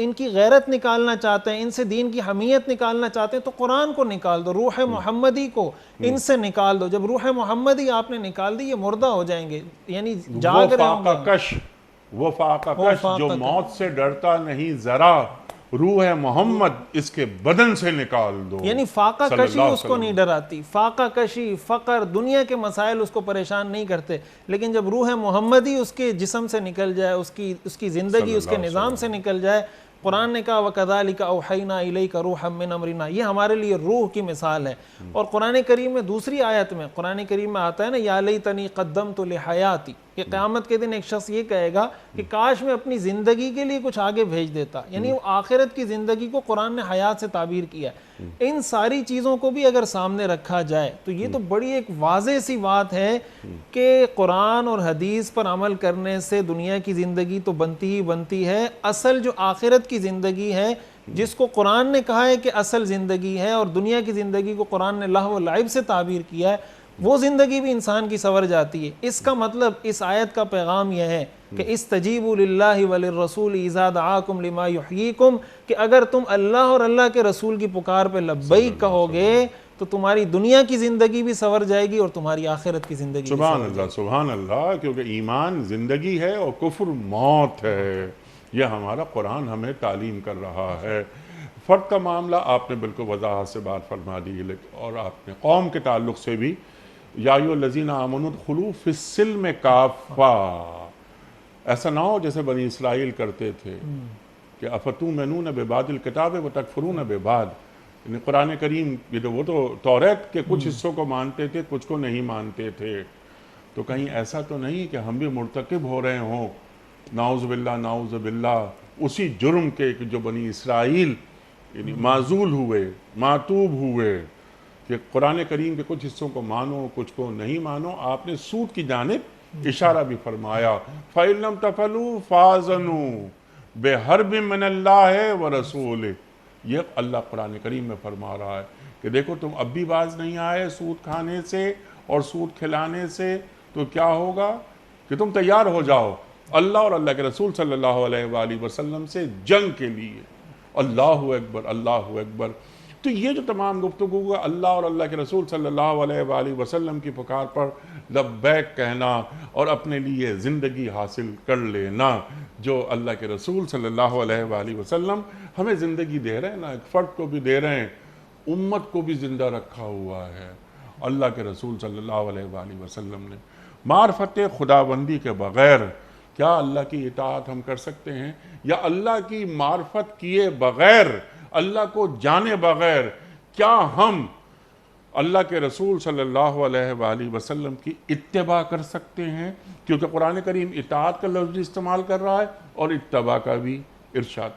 ان کی غیرت نکالنا چاہتے ہیں، ان سے دین کی حمیت نکالنا چاہتے ہیں، تو قرآن کو نکال دو، روح محمدی کو ان سے نکال دو۔ جب روح محمدی آپ نے نکال دی، یہ مردہ ہو جائیں گے، یعنی جاگ رہے ہوں گے۔ وہ فاقہ کش جو موت سے ڈرتا نہیں ذرا، روح محمد اس کے بدن سے نکال دو۔ یعنی فاقہ کشی اس کو نہیں ڈراتی، فاقہ کشی، فقر، دنیا کے مسائل اس کو پریشان نہیں کرتے، لیکن جب روح محمدی اس کے جسم سے نکل جائے، اس کی زندگی اس کے نظام سے نکل جائے، قرآن نے کہا وَكَذَلِكَ أَوْحَيْنَا إِلَيْكَ رُوحًا مِّنْ أَمْرِنَا، یہ ہمارے لیے روح کی مثال ہے۔ اور قرآن کریم میں دوسری آیت میں، قرآن کریم میں آتا ہے نا یا لیتنی قدمت لحیاتی، کہ قیامت کے دن ایک شخص یہ کہے گا کہ کاش میں اپنی زندگی کے لیے کچھ آگے بھیج دیتا، یعنی وہ آخرت کی زندگی کو قرآن نے حیات سے تعبیر کیا ہے۔ ان ساری چیزوں کو بھی اگر سامنے رکھا جائے تو یہ تو بڑی ایک واضح سی بات ہے کہ قرآن اور حدیث پر عمل کرنے سے دنیا کی زندگی تو بنتی ہی بنتی ہے، اصل جو آخرت کی زندگی ہے جس کو قرآن نے کہا ہے کہ اصل زندگی ہے، اور دنیا کی زندگی کو قرآن نے لہو و لعب سے تعبیر کیا ہے، وہ زندگی بھی انسان کی سنور جاتی ہے۔ اس کا مطلب، اس آیت کا پیغام یہ ہے کہ استجیبوا للہ وللرسول اذا دعاکم لما یحییکم، کہ اگر تم اللہ اور اللہ کے رسول کی پکار پہ لبیک کہو گے تو تمہاری دنیا کی زندگی بھی سنور جائے گی اور تمہاری آخرت کی زندگی بھی سبحان اللہ، سبحان اللہ، کیونکہ ایمان زندگی ہے اور کفر موت ہے، یہ ہمارا قرآن ہمیں تعلیم کر رہا ہے۔ فرد کا معاملہ آپ نے بالکل وضاحت سے بات فرما دی، اور آپ نے قوم کے تعلق سے بھی یا ایھا الذین آمنوا ادخلوا فی السلم کافہ، ایسا نہ ہو جیسے بنی اسرائیل کرتے تھے کہ افتؤمنون ببعض الکتاب وتکفرون ببعض، یعنی قرآن کریم وہ تو توریت کے کچھ حصوں کو مانتے تھے، کچھ کو نہیں مانتے تھے، تو کہیں ایسا تو نہیں کہ ہم بھی مرتکب ہو رہے ہوں نعوذ باللہ نعوذ باللہ اسی جرم کے کہ جو بنی اسرائیل یعنی معزول ہوئے، معتوب ہوئے کہ قرآن کریم کے کچھ حصوں کو مانو کچھ کو نہیں مانو۔ آپ نے سود کی جانب اشارہ بھی فرمایا، فَإِن لَمْ تَفْعَلُوا فَآذَنُوا بِحَرْبٍ مِّنَ اللَّهِ وَرَسُولِهِ، یہ اللہ قرآن کریم میں فرما رہا ہے کہ دیکھو تم اب بھی باز نہیں آئے سود کھانے سے اور سود کھلانے سے، تو کیا ہوگا کہ تم تیار ہو جاؤ اللہ اور اللہ کے رسول صلی اللہ علیہ وآلہ وسلم سے جنگ کے لیے۔ اللہ اکبر، اللہ اکبر۔ تو یہ جو تمام گفتگو ہے اللہ اور اللہ کے رسول صلی اللہ علیہ وآلہ وسلم کی پکار پر لبیک کہنا اور اپنے لیے زندگی حاصل کر لینا، جو اللہ کے رسول صلی اللہ علیہ وآلہ وسلم ہمیں زندگی دے رہے ہیں نا، ایک فرد کو بھی دے رہے ہیں، امت کو بھی زندہ رکھا ہوا ہے اللہ کے رسول صلی اللہ علیہ وآلہ وسلم نے۔ معرفت خداوندی کے بغیر کیا اللہ کی اطاعت ہم کر سکتے ہیں؟ یا اللہ کی معرفت کیے بغیر، اللہ کو جانے بغیر کیا ہم اللہ کے رسول صلی اللہ علیہ وآلہ وسلم کی اتباع کر سکتے ہیں؟ کیونکہ قرآن کریم اطاعت کا لفظ استعمال کر رہا ہے اور اتباع کا بھی ارشاد۔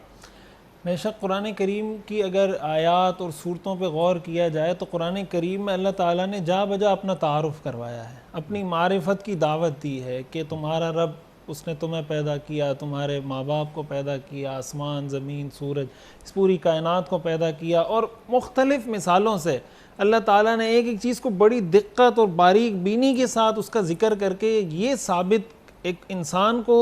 بے شک قرآن کریم کی اگر آیات اور صورتوں پہ غور کیا جائے تو قرآن کریم میں اللہ تعالیٰ نے جا بجا اپنا تعارف کروایا ہے، اپنی معرفت کی دعوت دی ہے کہ تمہارا رب، اس نے تمہیں پیدا کیا، تمہارے ماں باپ کو پیدا کیا، آسمان، زمین، سورج، اس پوری کائنات کو پیدا کیا، اور مختلف مثالوں سے اللہ تعالیٰ نے ایک ایک چیز کو بڑی دقت اور باریک بینی کے ساتھ اس کا ذکر کر کے یہ ثابت ایک انسان کو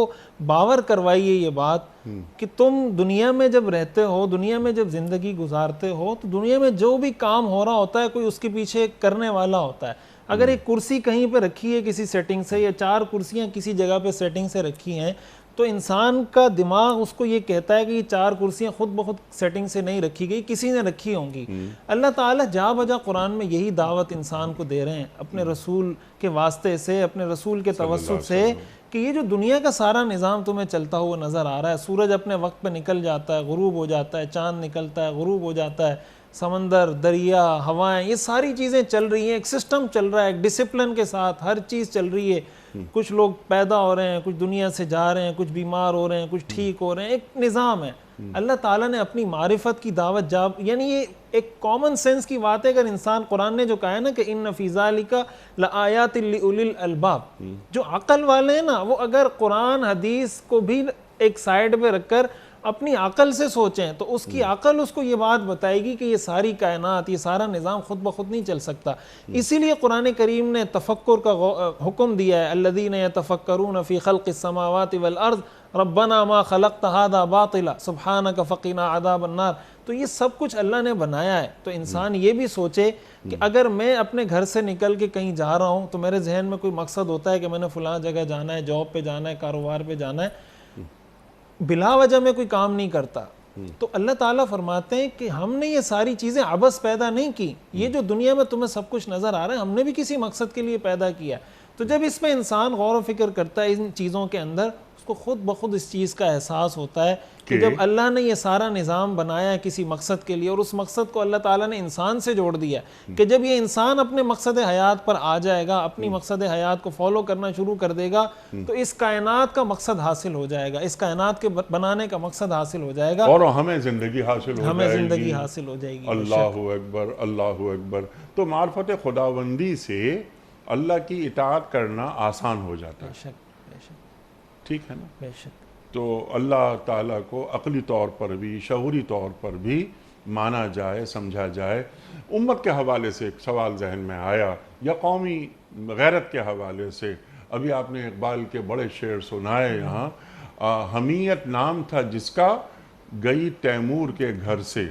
باور کروائی ہے یہ بات کہ تم دنیا میں جب رہتے ہو، دنیا میں جب زندگی گزارتے ہو، تو دنیا میں جو بھی کام ہو رہا ہوتا ہے کوئی اس کے پیچھے کرنے والا ہوتا ہے۔ اگر ایک کرسی کہیں پہ رکھی ہے کسی سیٹنگ سے، یا 4 کرسیاں کسی جگہ پہ سیٹنگ سے رکھی ہیں، تو انسان کا دماغ اس کو یہ کہتا ہے کہ یہ 4 کرسیاں خود بخود سیٹنگ سے نہیں رکھی گئی، کسی نے رکھی ہوں گی۔ اللہ تعالیٰ جا بجا قرآن میں یہی دعوت انسان کو دے رہے ہیں اپنے رسول کے واسطے سے، اپنے رسول کے توسط سے، کہ یہ جو دنیا کا سارا نظام تمہیں چلتا ہوا نظر آ رہا ہے، سورج اپنے وقت پہ نکل جاتا ہے، غروب ہو جاتا ہے، چاند نکلتا ہے، غروب ہو جاتا ہے، سمندر، دریا، ہوائیں، یہ ساری چیزیں چل رہی ہیں، ایک سسٹم چل رہا ہے، ایک ڈسپلن کے ساتھ ہر چیز چل رہی ہے۔ کچھ لوگ پیدا ہو رہے ہیں، کچھ دنیا سے جا رہے ہیں، کچھ بیمار ہو رہے ہیں، کچھ ٹھیک ہو رہے ہیں، ایک نظام ہے۔ اللہ تعالیٰ نے اپنی معرفت کی دعوت یعنی یہ ایک کامن سینس کی بات ہے، اگر انسان، قرآن نے جو کہا ہے نا کہ ان فی ذالک لآیات لأولی الالباب، جو عقل والے ہیں نا، وہ اگر قرآن حدیث کو بھی ایک سائیڈ پہ رکھ کر اپنی عقل سے سوچیں تو اس کی عقل اس کو یہ بات بتائے گی کہ یہ ساری کائنات، یہ سارا نظام خود بخود نہیں چل سکتا۔ اسی لیے قرآن کریم نے تفکر کا حکم دیا ہے، الذین یتفکرون فی خلق السماوات والارض ربنا ما خلقت هذا باطلا سبحانک فقنا عذاب النار. تو یہ سب کچھ اللہ نے بنایا ہے. تو انسان یہ بھی سوچے کہ اگر میں اپنے گھر سے نکل کے کہیں جا رہا ہوں تو میرے ذہن میں کوئی مقصد ہوتا ہے کہ میں نے فلاں جگہ جانا ہے, جاب پہ جانا ہے, کاروبار پہ جانا ہے, بلا وجہ میں کوئی کام نہیں کرتا. تو اللہ تعالیٰ فرماتے ہیں کہ ہم نے یہ ساری چیزیں عبث پیدا نہیں کی. یہ جو دنیا میں تمہیں سب کچھ نظر آ رہا ہے ہم نے بھی کسی مقصد کے لیے پیدا کیا ہے. تو جب اس میں انسان غور و فکر کرتا ہے ان چیزوں کے اندر, اس کو خود بخود اس چیز کا احساس ہوتا ہے کہ جب اللہ نے یہ سارا نظام بنایا ہے کسی مقصد کے لیے, اور اس مقصد کو اللہ تعالیٰ نے انسان سے جوڑ دیا ہے, کہ جب یہ انسان اپنے مقصد حیات پر آ جائے گا, اپنی مقصد حیات کو فالو کرنا شروع کر دے گا, تو اس کائنات کا مقصد حاصل ہو جائے گا, اس کائنات کے بنانے کا مقصد حاصل ہو جائے گا, اور ہمیں زندگی حاصل ہو ہمیں جائے گی. زندگی حاصل ہو جائے گی. اللہ اکبر, اللہ اکبر. تو معرفت خداوندی سے اللہ کی اطاعت کرنا آسان ہو جاتا ہے. بے شک, بے شک, ٹھیک ہے نا. بے شک. تو اللہ تعالیٰ کو عقلی طور پر بھی شعوری طور پر بھی مانا جائے, سمجھا جائے. امت کے حوالے سے ایک سوال ذہن میں آیا, یا قومی غیرت کے حوالے سے. ابھی آپ نے اقبال کے بڑے شعر سنائے یہاں. حمیت نام تھا جس کا گئی تیمور کے گھر سے,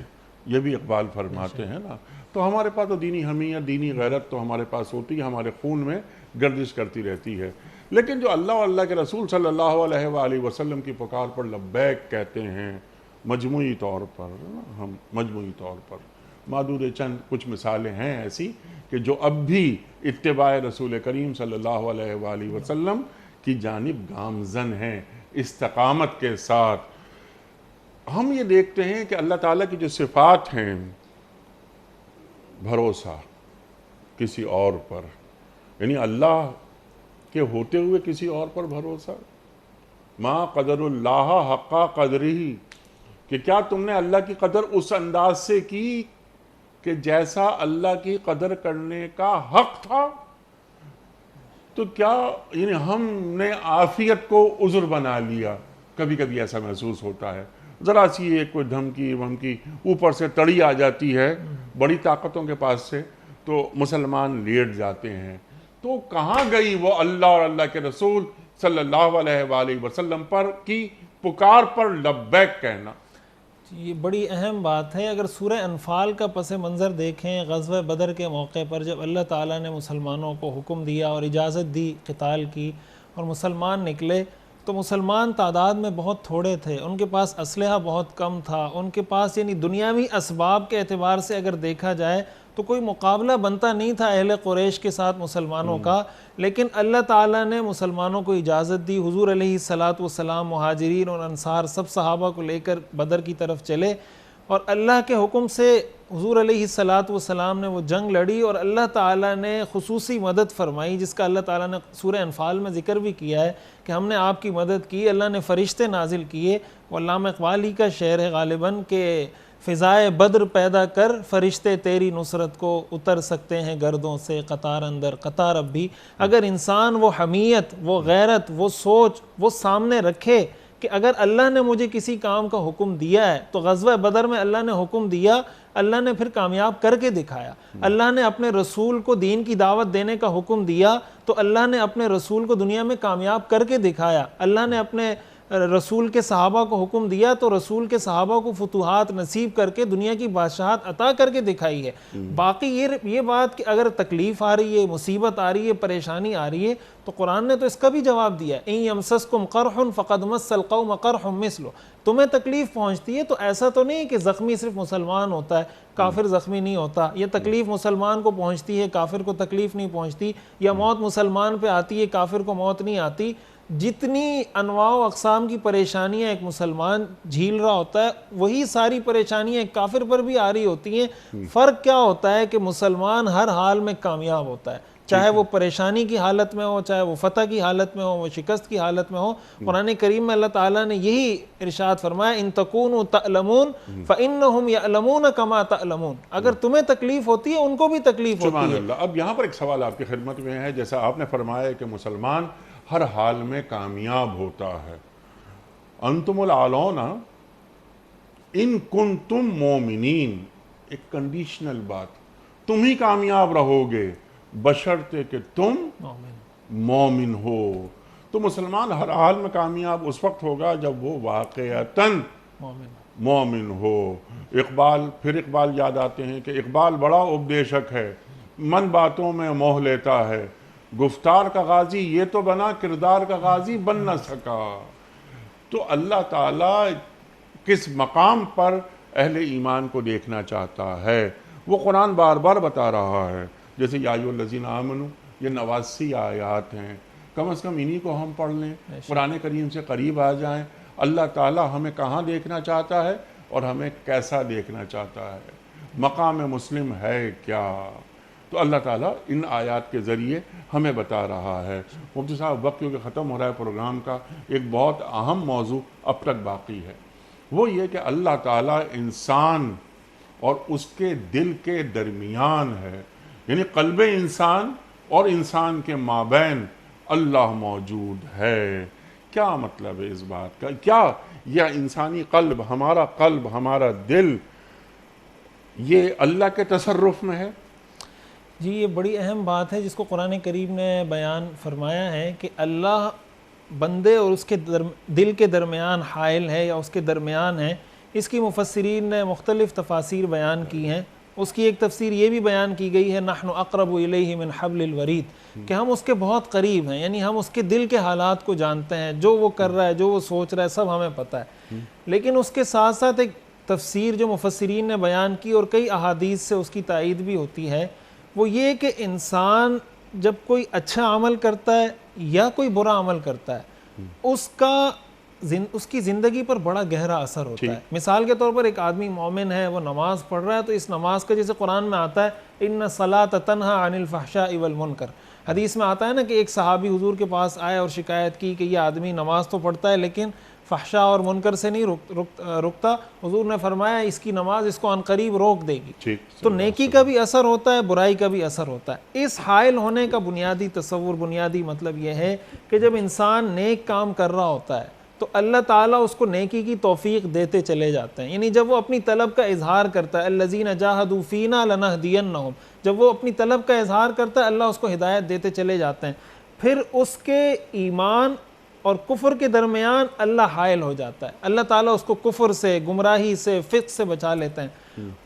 یہ بھی اقبال فرماتے ہیں نا. تو ہمارے پاس تو دینی حمیت, دینی غیرت تو ہمارے پاس ہوتی ہے, ہمارے خون میں گردش کرتی رہتی ہے. لیکن جو اللہ اور اللہ کے رسول صلی اللہ علیہ وآلہ وسلم کی پکار پر لبیک کہتے ہیں, مجموعی طور پر, ہم مجموعی طور پر معدود چند کچھ مثالیں ہیں ایسی کہ جو اب بھی اتباع رسول کریم صلی اللہ علیہ وآلہ وسلم کی جانب گامزن ہیں استقامت کے ساتھ. ہم یہ دیکھتے ہیں کہ اللہ تعالیٰ کی جو صفات ہیں, بھروسہ کسی اور پر, یعنی اللہ کے ہوتے ہوئے کسی اور پر بھروسہ, ما قدر اللہ حق قدرہ, کہ کیا تم نے اللہ کی قدر اس انداز سے کی کہ جیسا اللہ کی قدر کرنے کا حق تھا. تو کیا یعنی ہم نے عافیت کو عذر بنا لیا؟ کبھی کبھی ایسا محسوس ہوتا ہے, ذرا سی ایک کوئی دھمکی ومکی اوپر سے تڑی آ جاتی ہے بڑی طاقتوں کے پاس سے, تو مسلمان لیٹ جاتے ہیں. تو کہاں گئی وہ اللہ اور اللہ کے رسول صلی اللہ علیہ وآلہ وسلم پر کی پکار پر لبیک کہنا؟ یہ بڑی اہم بات ہے. اگر سورہ انفال کا پس منظر دیکھیں, غزوہ بدر کے موقع پر جب اللہ تعالیٰ نے مسلمانوں کو حکم دیا اور اجازت دی قتال کی, اور مسلمان نکلے, تو مسلمان تعداد میں بہت تھوڑے تھے, ان کے پاس اسلحہ بہت کم تھا, ان کے پاس یعنی دنیاوی اسباب کے اعتبار سے اگر دیکھا جائے تو کوئی مقابلہ بنتا نہیں تھا اہل قریش کے ساتھ مسلمانوں کا. لیکن اللہ تعالیٰ نے مسلمانوں کو اجازت دی, حضور علیہ الصلاۃ والسلام مہاجرین اور انصار سب صحابہ کو لے کر بدر کی طرف چلے, اور اللہ کے حکم سے حضور علیہ الصلاۃ والسلام نے وہ جنگ لڑی, اور اللہ تعالیٰ نے خصوصی مدد فرمائی, جس کا اللہ تعالیٰ نے سورہ انفال میں ذکر بھی کیا ہے کہ ہم نے آپ کی مدد کی. اللہ نے فرشتے نازل کیے. وہ علامہ اقبال ہی کا شعر ہے غالباً کہ فضائے بدر پیدا کر, فرشتے تیری نصرت کو اتر سکتے ہیں گردوں سے قطار اندر قطار اب بھی. اگر انسان وہ حمیت, وہ غیرت, وہ سوچ وہ سامنے رکھے کہ اگر اللہ نے مجھے کسی کام کا حکم دیا ہے, تو غزوہ بدر میں اللہ نے حکم دیا, اللہ نے پھر کامیاب کر کے دکھایا. اللہ نے اپنے رسول کو دین کی دعوت دینے کا حکم دیا, تو اللہ نے اپنے رسول کو دنیا میں کامیاب کر کے دکھایا. اللہ نے اپنے رسول کے صحابہ کو حکم دیا, تو رسول کے صحابہ کو فتوحات نصیب کر کے دنیا کی بادشاہت عطا کر کے دکھائی ہے. باقی یہ بات کہ اگر تکلیف آ رہی ہے, مصیبت آ رہی ہے, پریشانی آ رہی ہے, تو قرآن نے تو اس کا بھی جواب دیا ہے, ان یمسسکم قرح فقد مس القوم قرح مثلہ. تمہیں تکلیف پہنچتی ہے تو ایسا تو نہیں کہ زخمی صرف مسلمان ہوتا ہے, کافر زخمی نہیں ہوتا. یہ تکلیف مسلمان کو پہنچتی ہے, کافر کو تکلیف نہیں پہنچتی, یا موت مسلمان پہ آتی ہے, کافر کو موت نہیں آتی. جتنی انواع و اقسام کی پریشانیاں ایک مسلمان جھیل رہا ہوتا ہے, وہی ساری پریشانیاں ایک کافر پر بھی آ رہی ہوتی ہیں. فرق کیا ہوتا ہے کہ مسلمان ہر حال میں کامیاب ہوتا ہے, چاہے وہ پریشانی کی حالت میں ہو, چاہے وہ فتح کی حالت میں ہو, وہ شکست کی حالت میں ہو. قرآن کریم میں اللہ تعالیٰ نے یہی ارشاد فرمایا, ان تکونوا تعلمون فانہم یعلمون کما تعلمون. اگر تمہیں تکلیف ہوتی ہے ان کو بھی تکلیف ہوتی ہے. سبحان اللہ. اب یہاں پر ایک سوال آپ کی خدمت میں ہے, جیسا آپ نے فرمایا کہ مسلمان ہر حال میں کامیاب ہوتا ہے. انتم العالون ان کنتم مومنین, ایک کنڈیشنل بات, تم ہی کامیاب رہو گے بشرطے کہ تم مومن ہو. تو مسلمان ہر حال میں کامیاب اس وقت ہوگا جب وہ واقعتاً مومن مومن ہو۔ اقبال یاد آتے ہیں کہ اقبال بڑا اپدیشک ہے، من باتوں میں موہ لیتا ہے، گفتار کا غازی یہ تو بنا، کردار کا غازی بن نہ سکا۔ تو اللہ تعالیٰ کس مقام پر اہل ایمان کو دیکھنا چاہتا ہے وہ قرآن بار بار بتا رہا ہے۔ جیسے یا ایھا الذین آمنوا، یہ 89 آیات ہیں، کم از کم انہی کو ہم پڑھ لیں، قرآن کریم سے قریب آ جائیں۔ اللہ تعالیٰ ہمیں کہاں دیکھنا چاہتا ہے اور ہمیں کیسا دیکھنا چاہتا ہے، مقام مسلم ہے کیا، تو اللہ تعالیٰ ان آیات کے ذریعے ہمیں بتا رہا ہے۔ مفتی صاحب وقت کیونکہ ختم ہو رہا ہے پروگرام کا، ایک بہت اہم موضوع اب تک باقی ہے، وہ یہ کہ اللہ تعالیٰ انسان اور اس کے دل کے درمیان ہے، یعنی قلب انسان اور انسان کے مابین اللہ موجود ہے۔ کیا مطلب ہے اس بات کا؟ کیا یہ انسانی قلب، ہمارا دل، یہ اللہ کے تصرف میں ہے؟ جی یہ بڑی اہم بات ہے جس کو قرآن کریم نے بیان فرمایا ہے کہ اللہ بندے اور اس کے دل کے درمیان حائل ہے یا اس کے درمیان ہے۔ اس کی مفسرین نے مختلف تفاسیر بیان کی ہیں۔ اس کی ایک تفسیر یہ بھی بیان کی گئی ہے نحن اقرب الیہ من حبل الورید، کہ ہم اس کے بہت قریب ہیں، یعنی ہم اس کے دل کے حالات کو جانتے ہیں، جو وہ کر رہا ہے، جو وہ سوچ رہا ہے، سب ہمیں پتہ ہے۔ لیکن اس کے ساتھ ساتھ ایک تفسیر جو مفسرین نے بیان کی اور کئی احادیث سے اس کی تائید بھی ہوتی ہے، وہ یہ کہ انسان جب کوئی اچھا عمل کرتا ہے یا کوئی برا عمل کرتا ہے، اس کی زندگی پر بڑا گہرا اثر ہوتا ہے۔ مثال کے طور پر ایک آدمی مومن ہے، وہ نماز پڑھ رہا ہے، تو اس نماز کا جیسے قرآن میں آتا ہے ان الصلاۃ تنہی عن الفحشاء والمنکر، حدیث میں آتا ہے نا کہ ایک صحابی حضور کے پاس آئے اور شکایت کی کہ یہ آدمی نماز تو پڑھتا ہے لیکن فحشاء اور منکر سے نہیں رکتا۔ حضور نے فرمایا اس کی نماز اس کو عنقریب روک دے گی۔ تو نیکی کا بھی اثر ہوتا ہے، برائی کا بھی اثر ہوتا ہے۔ اس حائل ہونے کا بنیادی تصور، بنیادی مطلب یہ ہے کہ جب انسان نیک کام کر رہا ہوتا ہے تو اللہ تعالیٰ اس کو نیکی کی توفیق دیتے چلے جاتے ہیں، یعنی جب وہ اپنی طلب کا اظہار کرتا ہے الذین جاہدوا فینا لنہدینہم، جب وہ اپنی طلب کا اظہار کرتا ہے اللہ اس کو ہدایت دیتے چلے جاتے ہیں۔ پھر اس کے ایمان اور کفر کے درمیان اللہ حائل ہو جاتا ہے، اللہ تعالیٰ اس کو کفر سے، گمراہی سے، فسق سے بچا لیتے ہیں۔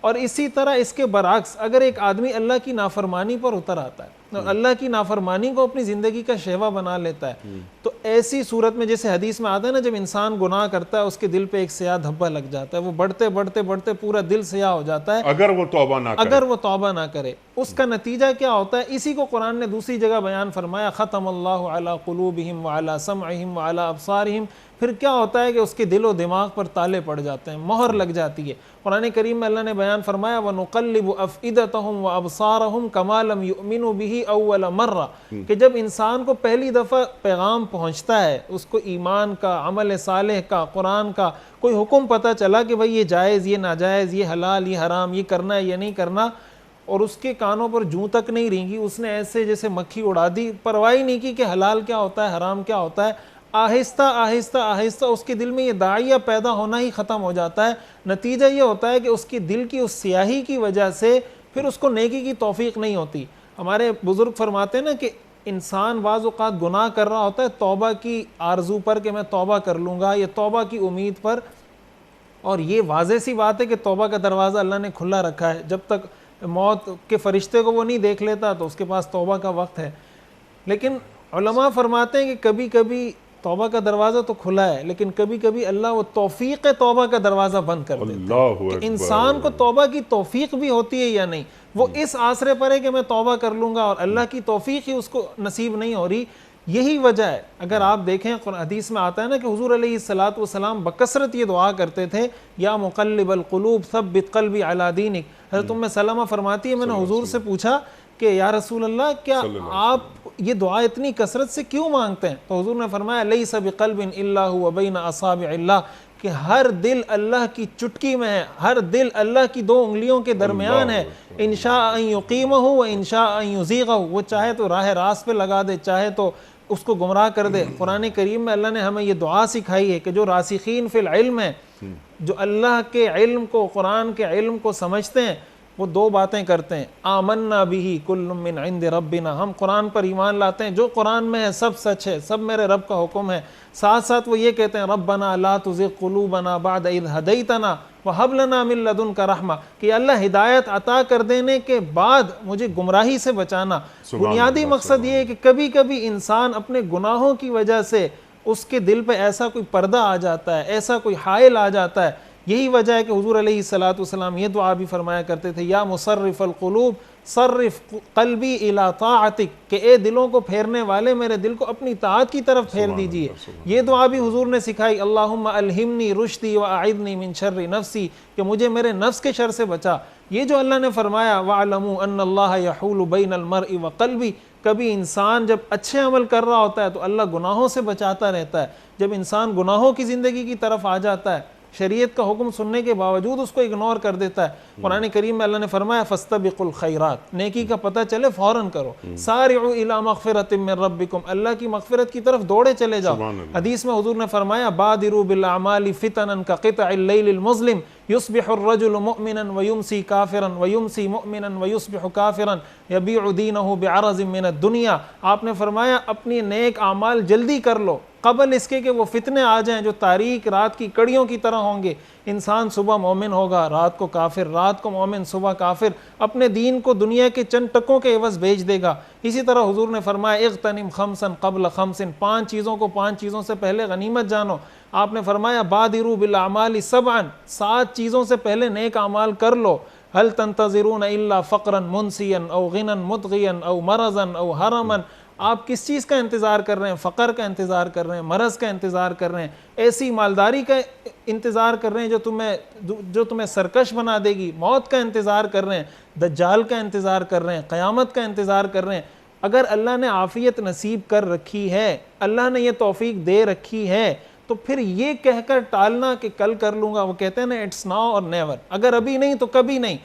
اور اسی طرح اس کے برعکس اگر ایک آدمی اللہ کی نافرمانی پر اتر آتا ہے اور اللہ کی نافرمانی کو اپنی زندگی کا شیوا بنا لیتا ہے، تو ایسی صورت میں جیسے حدیث میں آتا ہے نا جب انسان گناہ کرتا ہے اس کے دل پہ ایک سیاہ دھبا لگ جاتا ہے، وہ بڑھتے بڑھتے بڑھتے پورا دل سیاہ ہو جاتا ہے اگر وہ توبہ نہ کرے۔ اس کا نتیجہ کیا ہوتا ہے؟ اسی کو قرآن نے دوسری جگہ بیان فرمایا ختم اللہ علی قلوبہم وعلی سمعہم وعلی ابصارہم، پھر کیا ہوتا ہے کہ اس کے دل و دماغ پر تالے پڑ جاتے ہیں، مہر لگ جاتی ہے۔ قرآن کریم میں اللہ نے بیان فرمایا وَنُقَلِّبُ أَفْئِدَتَهُمْ وَأَبْصَارَهُمْ كَمَا لَمْ يُؤْمِنُوا بِهِ أَوَّلَ مَرَّةٍ، کہ جب انسان کو پہلی دفعہ پیغام پہنچتا ہے، اس کو ایمان کا، عمل صالح کا، قرآن کا کوئی حکم پتہ چلا کہ بھئی یہ جائز، یہ ناجائز، یہ حلال، یہ حرام، یہ کرنا ہے، یہ نہیں کرنا، اور اس کے کانوں پر جوں تک نہیں رینگی، اس نے ایسے جیسے مکھی اڑا دی، پرواہ نہیں کی کہ حلال کیا ہوتا ہے، حرام کیا ہوتا ہے، آہستہ آہستہ آہستہ اس کے دل میں یہ داعیہ پیدا ہونا ہی ختم ہو جاتا ہے۔ نتیجہ یہ ہوتا ہے کہ اس کی دل کی اس سیاہی کی وجہ سے پھر اس کو نیکی کی توفیق نہیں ہوتی۔ ہمارے بزرگ فرماتے ہیں نا کہ انسان بعض اوقات گناہ کر رہا ہوتا ہے توبہ کی آرزو پر کہ میں توبہ کر لوں گا، یا توبہ کی امید پر، اور یہ واضح سی بات ہے کہ توبہ کا دروازہ اللہ نے کھلا رکھا ہے، جب تک موت کے فرشتے کو وہ نہیں دیکھ لیتا تو اس کے پاس توبہ کا وقت ہے۔ لیکن علماء فرماتے ہیں کہ کبھی کبھی توبہ کا دروازہ تو کھلا ہے لیکن کبھی کبھی اللہ وہ توفیق توبہ کا دروازہ بند کر دیتا ہے کہ انسان کو توبہ کی توفیق بھی ہوتی ہے یا نہیں، وہ اس آسرے پر ہے کہ میں توبہ کر لوں گا اور اللہ کی توفیق ہی اس کو نصیب نہیں ہو رہی۔ یہی وجہ ہے، اگر آپ دیکھیں حدیث میں آتا ہے نا کہ حضور علیہ السلام بکثرت یہ دعا کرتے تھے یا مقلب القلوب ثبت قلبی علی دینک۔ حضرت ام سلمہ فرماتی ہے میں نے حضور سے پوچھا کہ یا رسول اللہ کیا آپ یہ دعا اتنی کثرت سے کیوں مانگتے ہیں؟ تو حضور نے فرمایا لیس بقلب الا هو بین اصابع اللہ، کہ ہر دل اللہ کی چٹکی میں ہے، ہر دل اللہ کی دو انگلیوں کے درمیان ہے، ان شاء ان یقیمہ و ان شاء ان یزیغہ، وہ چاہے تو راہ راست پہ لگا دے، چاہے تو اس کو گمراہ کر دے۔ قرآن کریم میں اللہ نے ہمیں یہ دعا سکھائی ہے کہ جو راسخین فی العلم ہیں، جو اللہ کے علم کو، قرآن کے علم کو سمجھتے ہیں، وہ دو باتیں کرتے ہیں، آمنا بہ کل من عند ربنا، ہم قرآن پر ایمان لاتے ہیں، جو قرآن میں ہے سب سچ ہے، سب میرے رب کا حکم ہے۔ ساتھ ساتھ وہ یہ کہتے ہیں ربنا لا تزغ قلوبنا بعد اذ ہدیتنا وہب لنا من لدنک رحمہ، کہ اللہ ہدایت عطا کر دینے کے بعد مجھے گمراہی سے بچانا۔ بنیادی مقصد یہ ہے کہ کبھی کبھی انسان اپنے گناہوں کی وجہ سے اس کے دل پہ ایسا کوئی پردہ آ جاتا ہے، ایسا کوئی حائل آ جاتا ہے۔ یہی وجہ ہے کہ حضور علیہ السلام یہ دعا بھی فرمایا کرتے تھے، یا مصرف القلوب صرف قلبی الی طاعتک، کہ اے دلوں کو پھیرنے والے میرے دل کو اپنی طاعت کی طرف پھیر دیجئے۔ یہ دعا بھی حضور نے سکھائی، اللہم الہمنی رشدی واعذنی من شر نفسی، کہ مجھے میرے نفس کے شر سے بچا۔ یہ جو اللہ نے فرمایا وَاعْلَمُوا أَنَّ اللَّهَ يَحُولُ بَيْنَ الْمَرْءِ وَقَلْبِ، کبھی انسان جب اچھے عمل کر رہا ہوتا ہے تو اللہ گناہوں سے بچاتا رہتا ہے، جب انسان گناہوں کی زندگی کی طرف آ جاتا ہے، شریعت کا حکم سننے کے باوجود اس کو اگنور کر دیتا ہے۔ قرآن کریم میں اللہ نے فرمایا فَاسْتَبِقُوا الْخَيْرَاتِ، نیکی کا پتہ چلے فوراً کرو، سارعوا إِلَىٰ مَغْفِرَةٍ مِّن رَبِّكُمْ، اللہ کی مغفرت کی طرف دوڑے چلے جاؤ۔ حدیث میں حضور نے فرمایا بادروا بالأعمال فتنا كقطع الليل المظلم يصبح الرجل مؤمنا ويمسي كافرا ويمسي مؤمنا ويصبح كافرا يبيع دينه بعرض من الدنيا۔ آپ نے فرمایا اپنی نیک اعمال جلدی کر لو قبل اس کے کہ وہ فتنے آ جائیں جو تاریک رات کی کڑیوں کی طرح ہوں گے۔ انسان صبح مومن ہوگا، رات کو کافر، رات کو مومن، صبح کافر، اپنے دین کو دنیا کے چند ٹکوں کے عوض بیچ دے گا۔ اسی طرح حضور نے فرمایا اغتنم خمسا قبل خمس، پانچ چیزوں کو پانچ چیزوں سے پہلے غنیمت جانو۔ آپ نے فرمایا بادروا بالاعمال سبعا، 7 چیزوں سے پہلے نیک اعمال کر لو۔ هل تنتظرون الا فقرا منسیا او غنى مطغیا او مرضا او حرما، آپ کس چیز کا انتظار کر رہے ہیں؟ فقر کا انتظار کر رہے ہیں، مرض کا انتظار کر رہے ہیں، ایسی مالداری کا انتظار کر رہے ہیں جو تمہیں سرکش بنا دے گی، موت کا انتظار کر رہے ہیں، دجال کا انتظار کر رہے ہیں، قیامت کا انتظار کر رہے ہیں۔ اگر اللہ نے عافیت نصیب کر رکھی ہے، اللہ نے یہ توفیق دے رکھی ہے، تو پھر یہ کہہ کر ٹالنا کہ کل کر لوں گا، وہ کہتے ہیں نا اٹس ناؤ اور نیور، اگر ابھی نہیں تو کبھی نہیں۔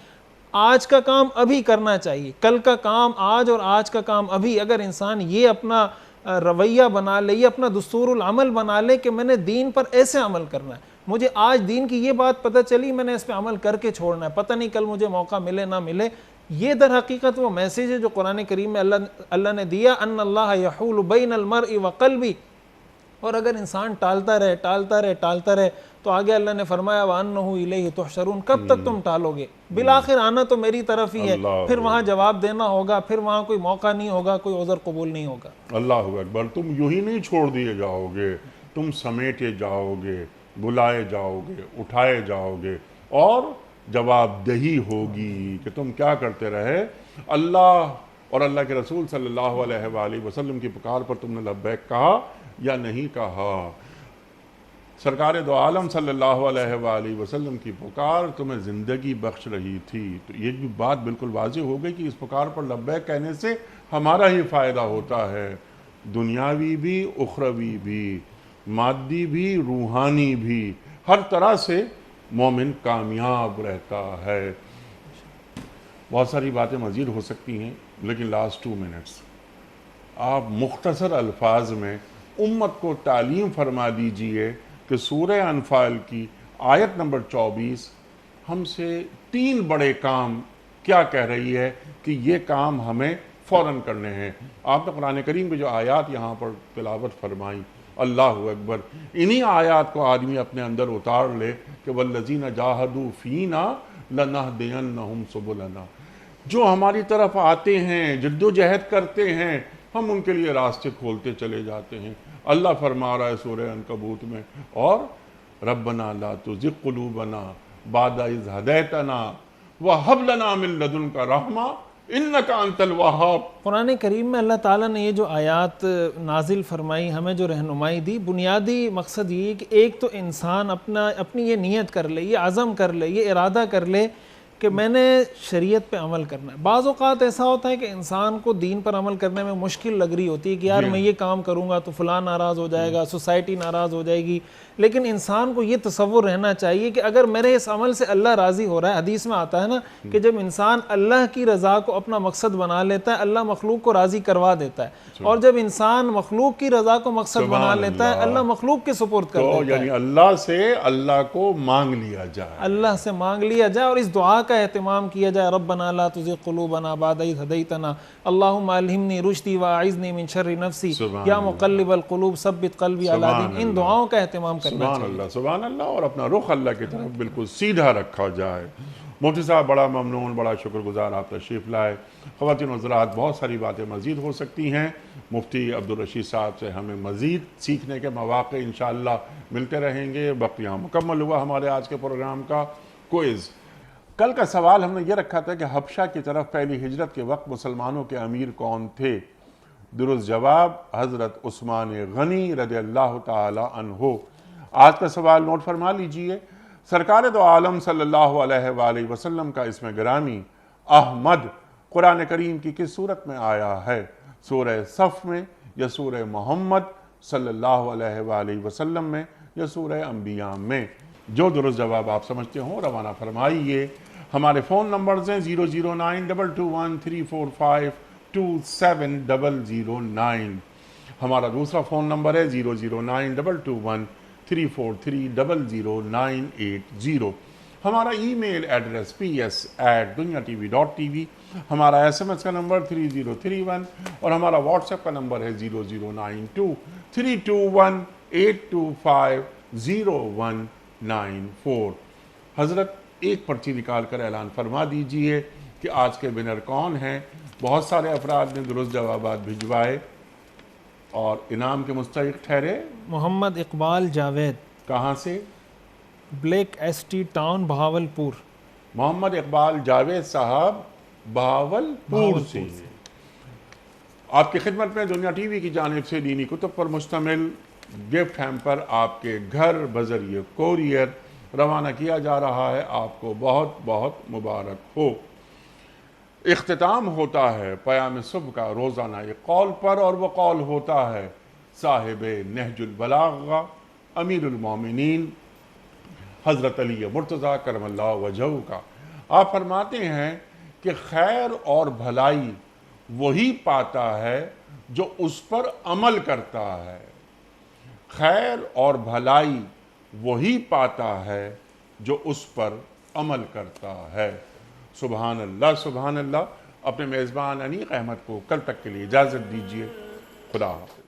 آج کا کام ابھی کرنا چاہیے، کل کا کام آج اور آج کا کام ابھی۔ اگر انسان یہ اپنا رویہ بنا لے، یہ اپنا دستور العمل بنا لے کہ میں نے دین پر ایسے عمل کرنا ہے، مجھے آج دین کی یہ بات پتہ چلی، میں نے اس پہ عمل کر کے چھوڑنا ہے، پتہ نہیں کل مجھے موقع ملے نہ ملے۔ یہ در حقیقت وہ میسیج ہے جو قرآن کریم میں اللہ نے دیا، ان اللہ یحول بین المرء وقلبی۔ اور اگر انسان ٹالتا رہے تو آگے اللہ نے فرمایا وَأَنَّهُ إِلَيْهِ تُحْشَرُونَ، کب تک تم ٹالو گے؟ بالآخر آنا تو میری طرف ہی ہے، پھر وہاں جواب دینا ہوگا، پھر وہاں کوئی موقع نہیں ہوگا، کوئی عذر قبول نہیں ہوگا۔ اللہ اکبر، تم یوں ہی نہیں چھوڑ دیے جاؤ گے، تم سمیٹے جاؤ گے، بلائے جاؤ گے، اٹھائے جاؤ گے، اور جواب دہی ہوگی کہ تم کیا کرتے رہے۔ اللہ اور اللہ کے رسول صلی اللہ علیہ وآلہ وسلم کی پکار پر تم نے لبیک کہا یا نہیں کہا؟ سرکار دو عالم صلی اللہ علیہ وآلہ وسلم کی پکار تمہیں زندگی بخش رہی تھی، تو یہ بھی بات بالکل واضح ہو گئی کہ اس پکار پر لبیک کہنے سے ہمارا ہی فائدہ ہوتا ہے، دنیاوی بھی، اخروی بھی، مادی بھی، روحانی بھی، ہر طرح سے مومن کامیاب رہتا ہے۔ بہت ساری باتیں مزید ہو سکتی ہیں، لیکن لاسٹ 2 منٹس آپ مختصر الفاظ میں امت کو تعلیم فرما دیجئے کہ سورہ انفال کی آیت نمبر 24 ہم سے 3 بڑے کام کیا کہہ رہی ہے کہ یہ کام ہمیں فوراً کرنے ہیں۔ آپ نے قرآن کریم کی جو آیات یہاں پر تلاوت فرمائی، اللہ اکبر، انہی آیات کو آدمی اپنے اندر اتار لے کہ وَالَّذِينَ جَاهَدُوا فِينَا لَنَهْدِيَنَّهُمْ سُبُلَنَا، جو ہماری طرف آتے ہیں، جدوجہد کرتے ہیں، ہم ان کے لیے راستے کھولتے چلے جاتے ہیں۔ اللہ فرما رہا ہے سورہ عنکبوت میں، اور ربنا لا تزغ قلوبنا بعد اذ ہدیتنا وہب لنا من لدنک رحمہ انک انت الوہاب۔ قرآن کریم میں اللہ تعالیٰ نے یہ جو آیات نازل فرمائی، ہمیں جو رہنمائی دی، بنیادی مقصد یہ کہ ایک تو انسان اپنی یہ نیت کر لے، یہ عزم کر لے، یہ ارادہ کر لے کہ میں نے شریعت پہ عمل کرنا ہے۔ بعض اوقات ایسا ہوتا ہے کہ انسان کو دین پر عمل کرنے میں مشکل لگ رہی ہوتی ہے کہ یار میں یہ کام کروں گا تو فلاں ناراض ہو جائے گا، سوسائٹی ناراض ہو جائے گی، لیکن انسان کو یہ تصور رہنا چاہیے کہ اگر میرے اس عمل سے اللہ راضی ہو رہا ہے، حدیث میں آتا ہے نا کہ جب انسان اللہ کی رضا کو اپنا مقصد بنا لیتا ہے، اللہ مخلوق کو راضی کروا دیتا ہے، اور جب انسان مخلوق کی رضا کو مقصد بنا لیتا ہے، اللہ مخلوق کے سپرد کر دیتا ہے۔ یعنی اللہ سے اللہ کو مانگ لیا جائے، اللہ سے مانگ لیا جائے، اور اس دعا کا اہتمام کیا جائے، ربنا لا تزغ قلوبنا بعد اذ ہدیتنا، اللہم الہمنی رشدی واعذنی من شر نفسی، یا مقلب القلوب ثبت قلبی علی دین، ان دعاؤں کا اہتمام کرنا سبحان چاہیے۔ اللہ، سبحان اللہ، اور اپنا رخ اللہ کی طرف بالکل سیدھا رکھا جائے۔ مفتی صاحب بڑا ممنون، بڑا شکر گزار آپ تشریف لائے۔ خواتین و حضرات، بہت ساری باتیں مزید ہو سکتی ہیں، مفتی عبدالرشید صاحب سے ہمیں مزید سیکھنے کے مواقع انشاءاللہ ملتے رہیں گے۔ وقت یہاں مکمل ہوا ہمارے آج کے پروگرام کا۔ کوئز کل کا سوال ہم نے یہ رکھا تھا کہ حبشہ کی طرف پہلی ہجرت کے وقت مسلمانوں کے امیر کون تھے؟ درست جواب حضرت عثمان غنی رضی اللہ تعالی عنہ۔ آج کا سوال نوٹ فرما لیجئے۔ سرکار دو عالم صلی اللہ علیہ وآلہ وسلم کا اسم گرامی احمد قرآن کریم کی کس صورت میں آیا ہے؟ سورہ صف میں، یا سورہ محمد صلی اللہ علیہ وآلہ وسلم میں، یا سورہ انبیاء میں؟ جو درست جواب آپ سمجھتے ہوں روانہ فرمائیے۔ ہمارے فون نمبرز ہیں 0092213452709، ہمارا دوسرا فون نمبر ہے 009221343000980، ہمارا ای میل ایڈریس ps@dunyatv.tv، ہمارا SMS کا نمبر 3031، اور ہمارا واٹس ایپ کا نمبر ہے 0092321825019 حضرت ایک پرچی نکال کر اعلان فرما دیجئے کہ آج کے ونر کون ہیں۔ بہت سارے افراد نے درست جوابات بھجوائے اور انعام کے مستحق ٹھہرے۔ محمد اقبال جاوید، کہاں سے؟ Black S T town, Bahawalpur. Muhammad Iqbal Javed صاحب بہاولپور سے۔ آپ کی خدمت میں دنیا ٹی وی کی جانب سے دینی کتب پر مشتمل گفٹ ہیمپر آپ کے گھر بذریعہ کوریئر روانہ کیا جا رہا ہے۔ آپ کو بہت بہت مبارک ہو۔ اختتام ہوتا ہے پیام صبح کا روزانہ ایک قول پر، اور وہ قول ہوتا ہے صاحب نہج البلاغہ امیر المومنین حضرت علی مرتضیٰ کرم اللہ وجہہ کا۔ آپ فرماتے ہیں کہ خیر اور بھلائی وہی پاتا ہے جو اس پر عمل کرتا ہے، خیر اور بھلائی وہی پاتا ہے جو اس پر عمل کرتا ہے۔ سبحان اللہ، سبحان اللہ۔ اپنے میزبان انیق احمد کو کل تک کے لیے اجازت دیجیے۔ خدا حافظ۔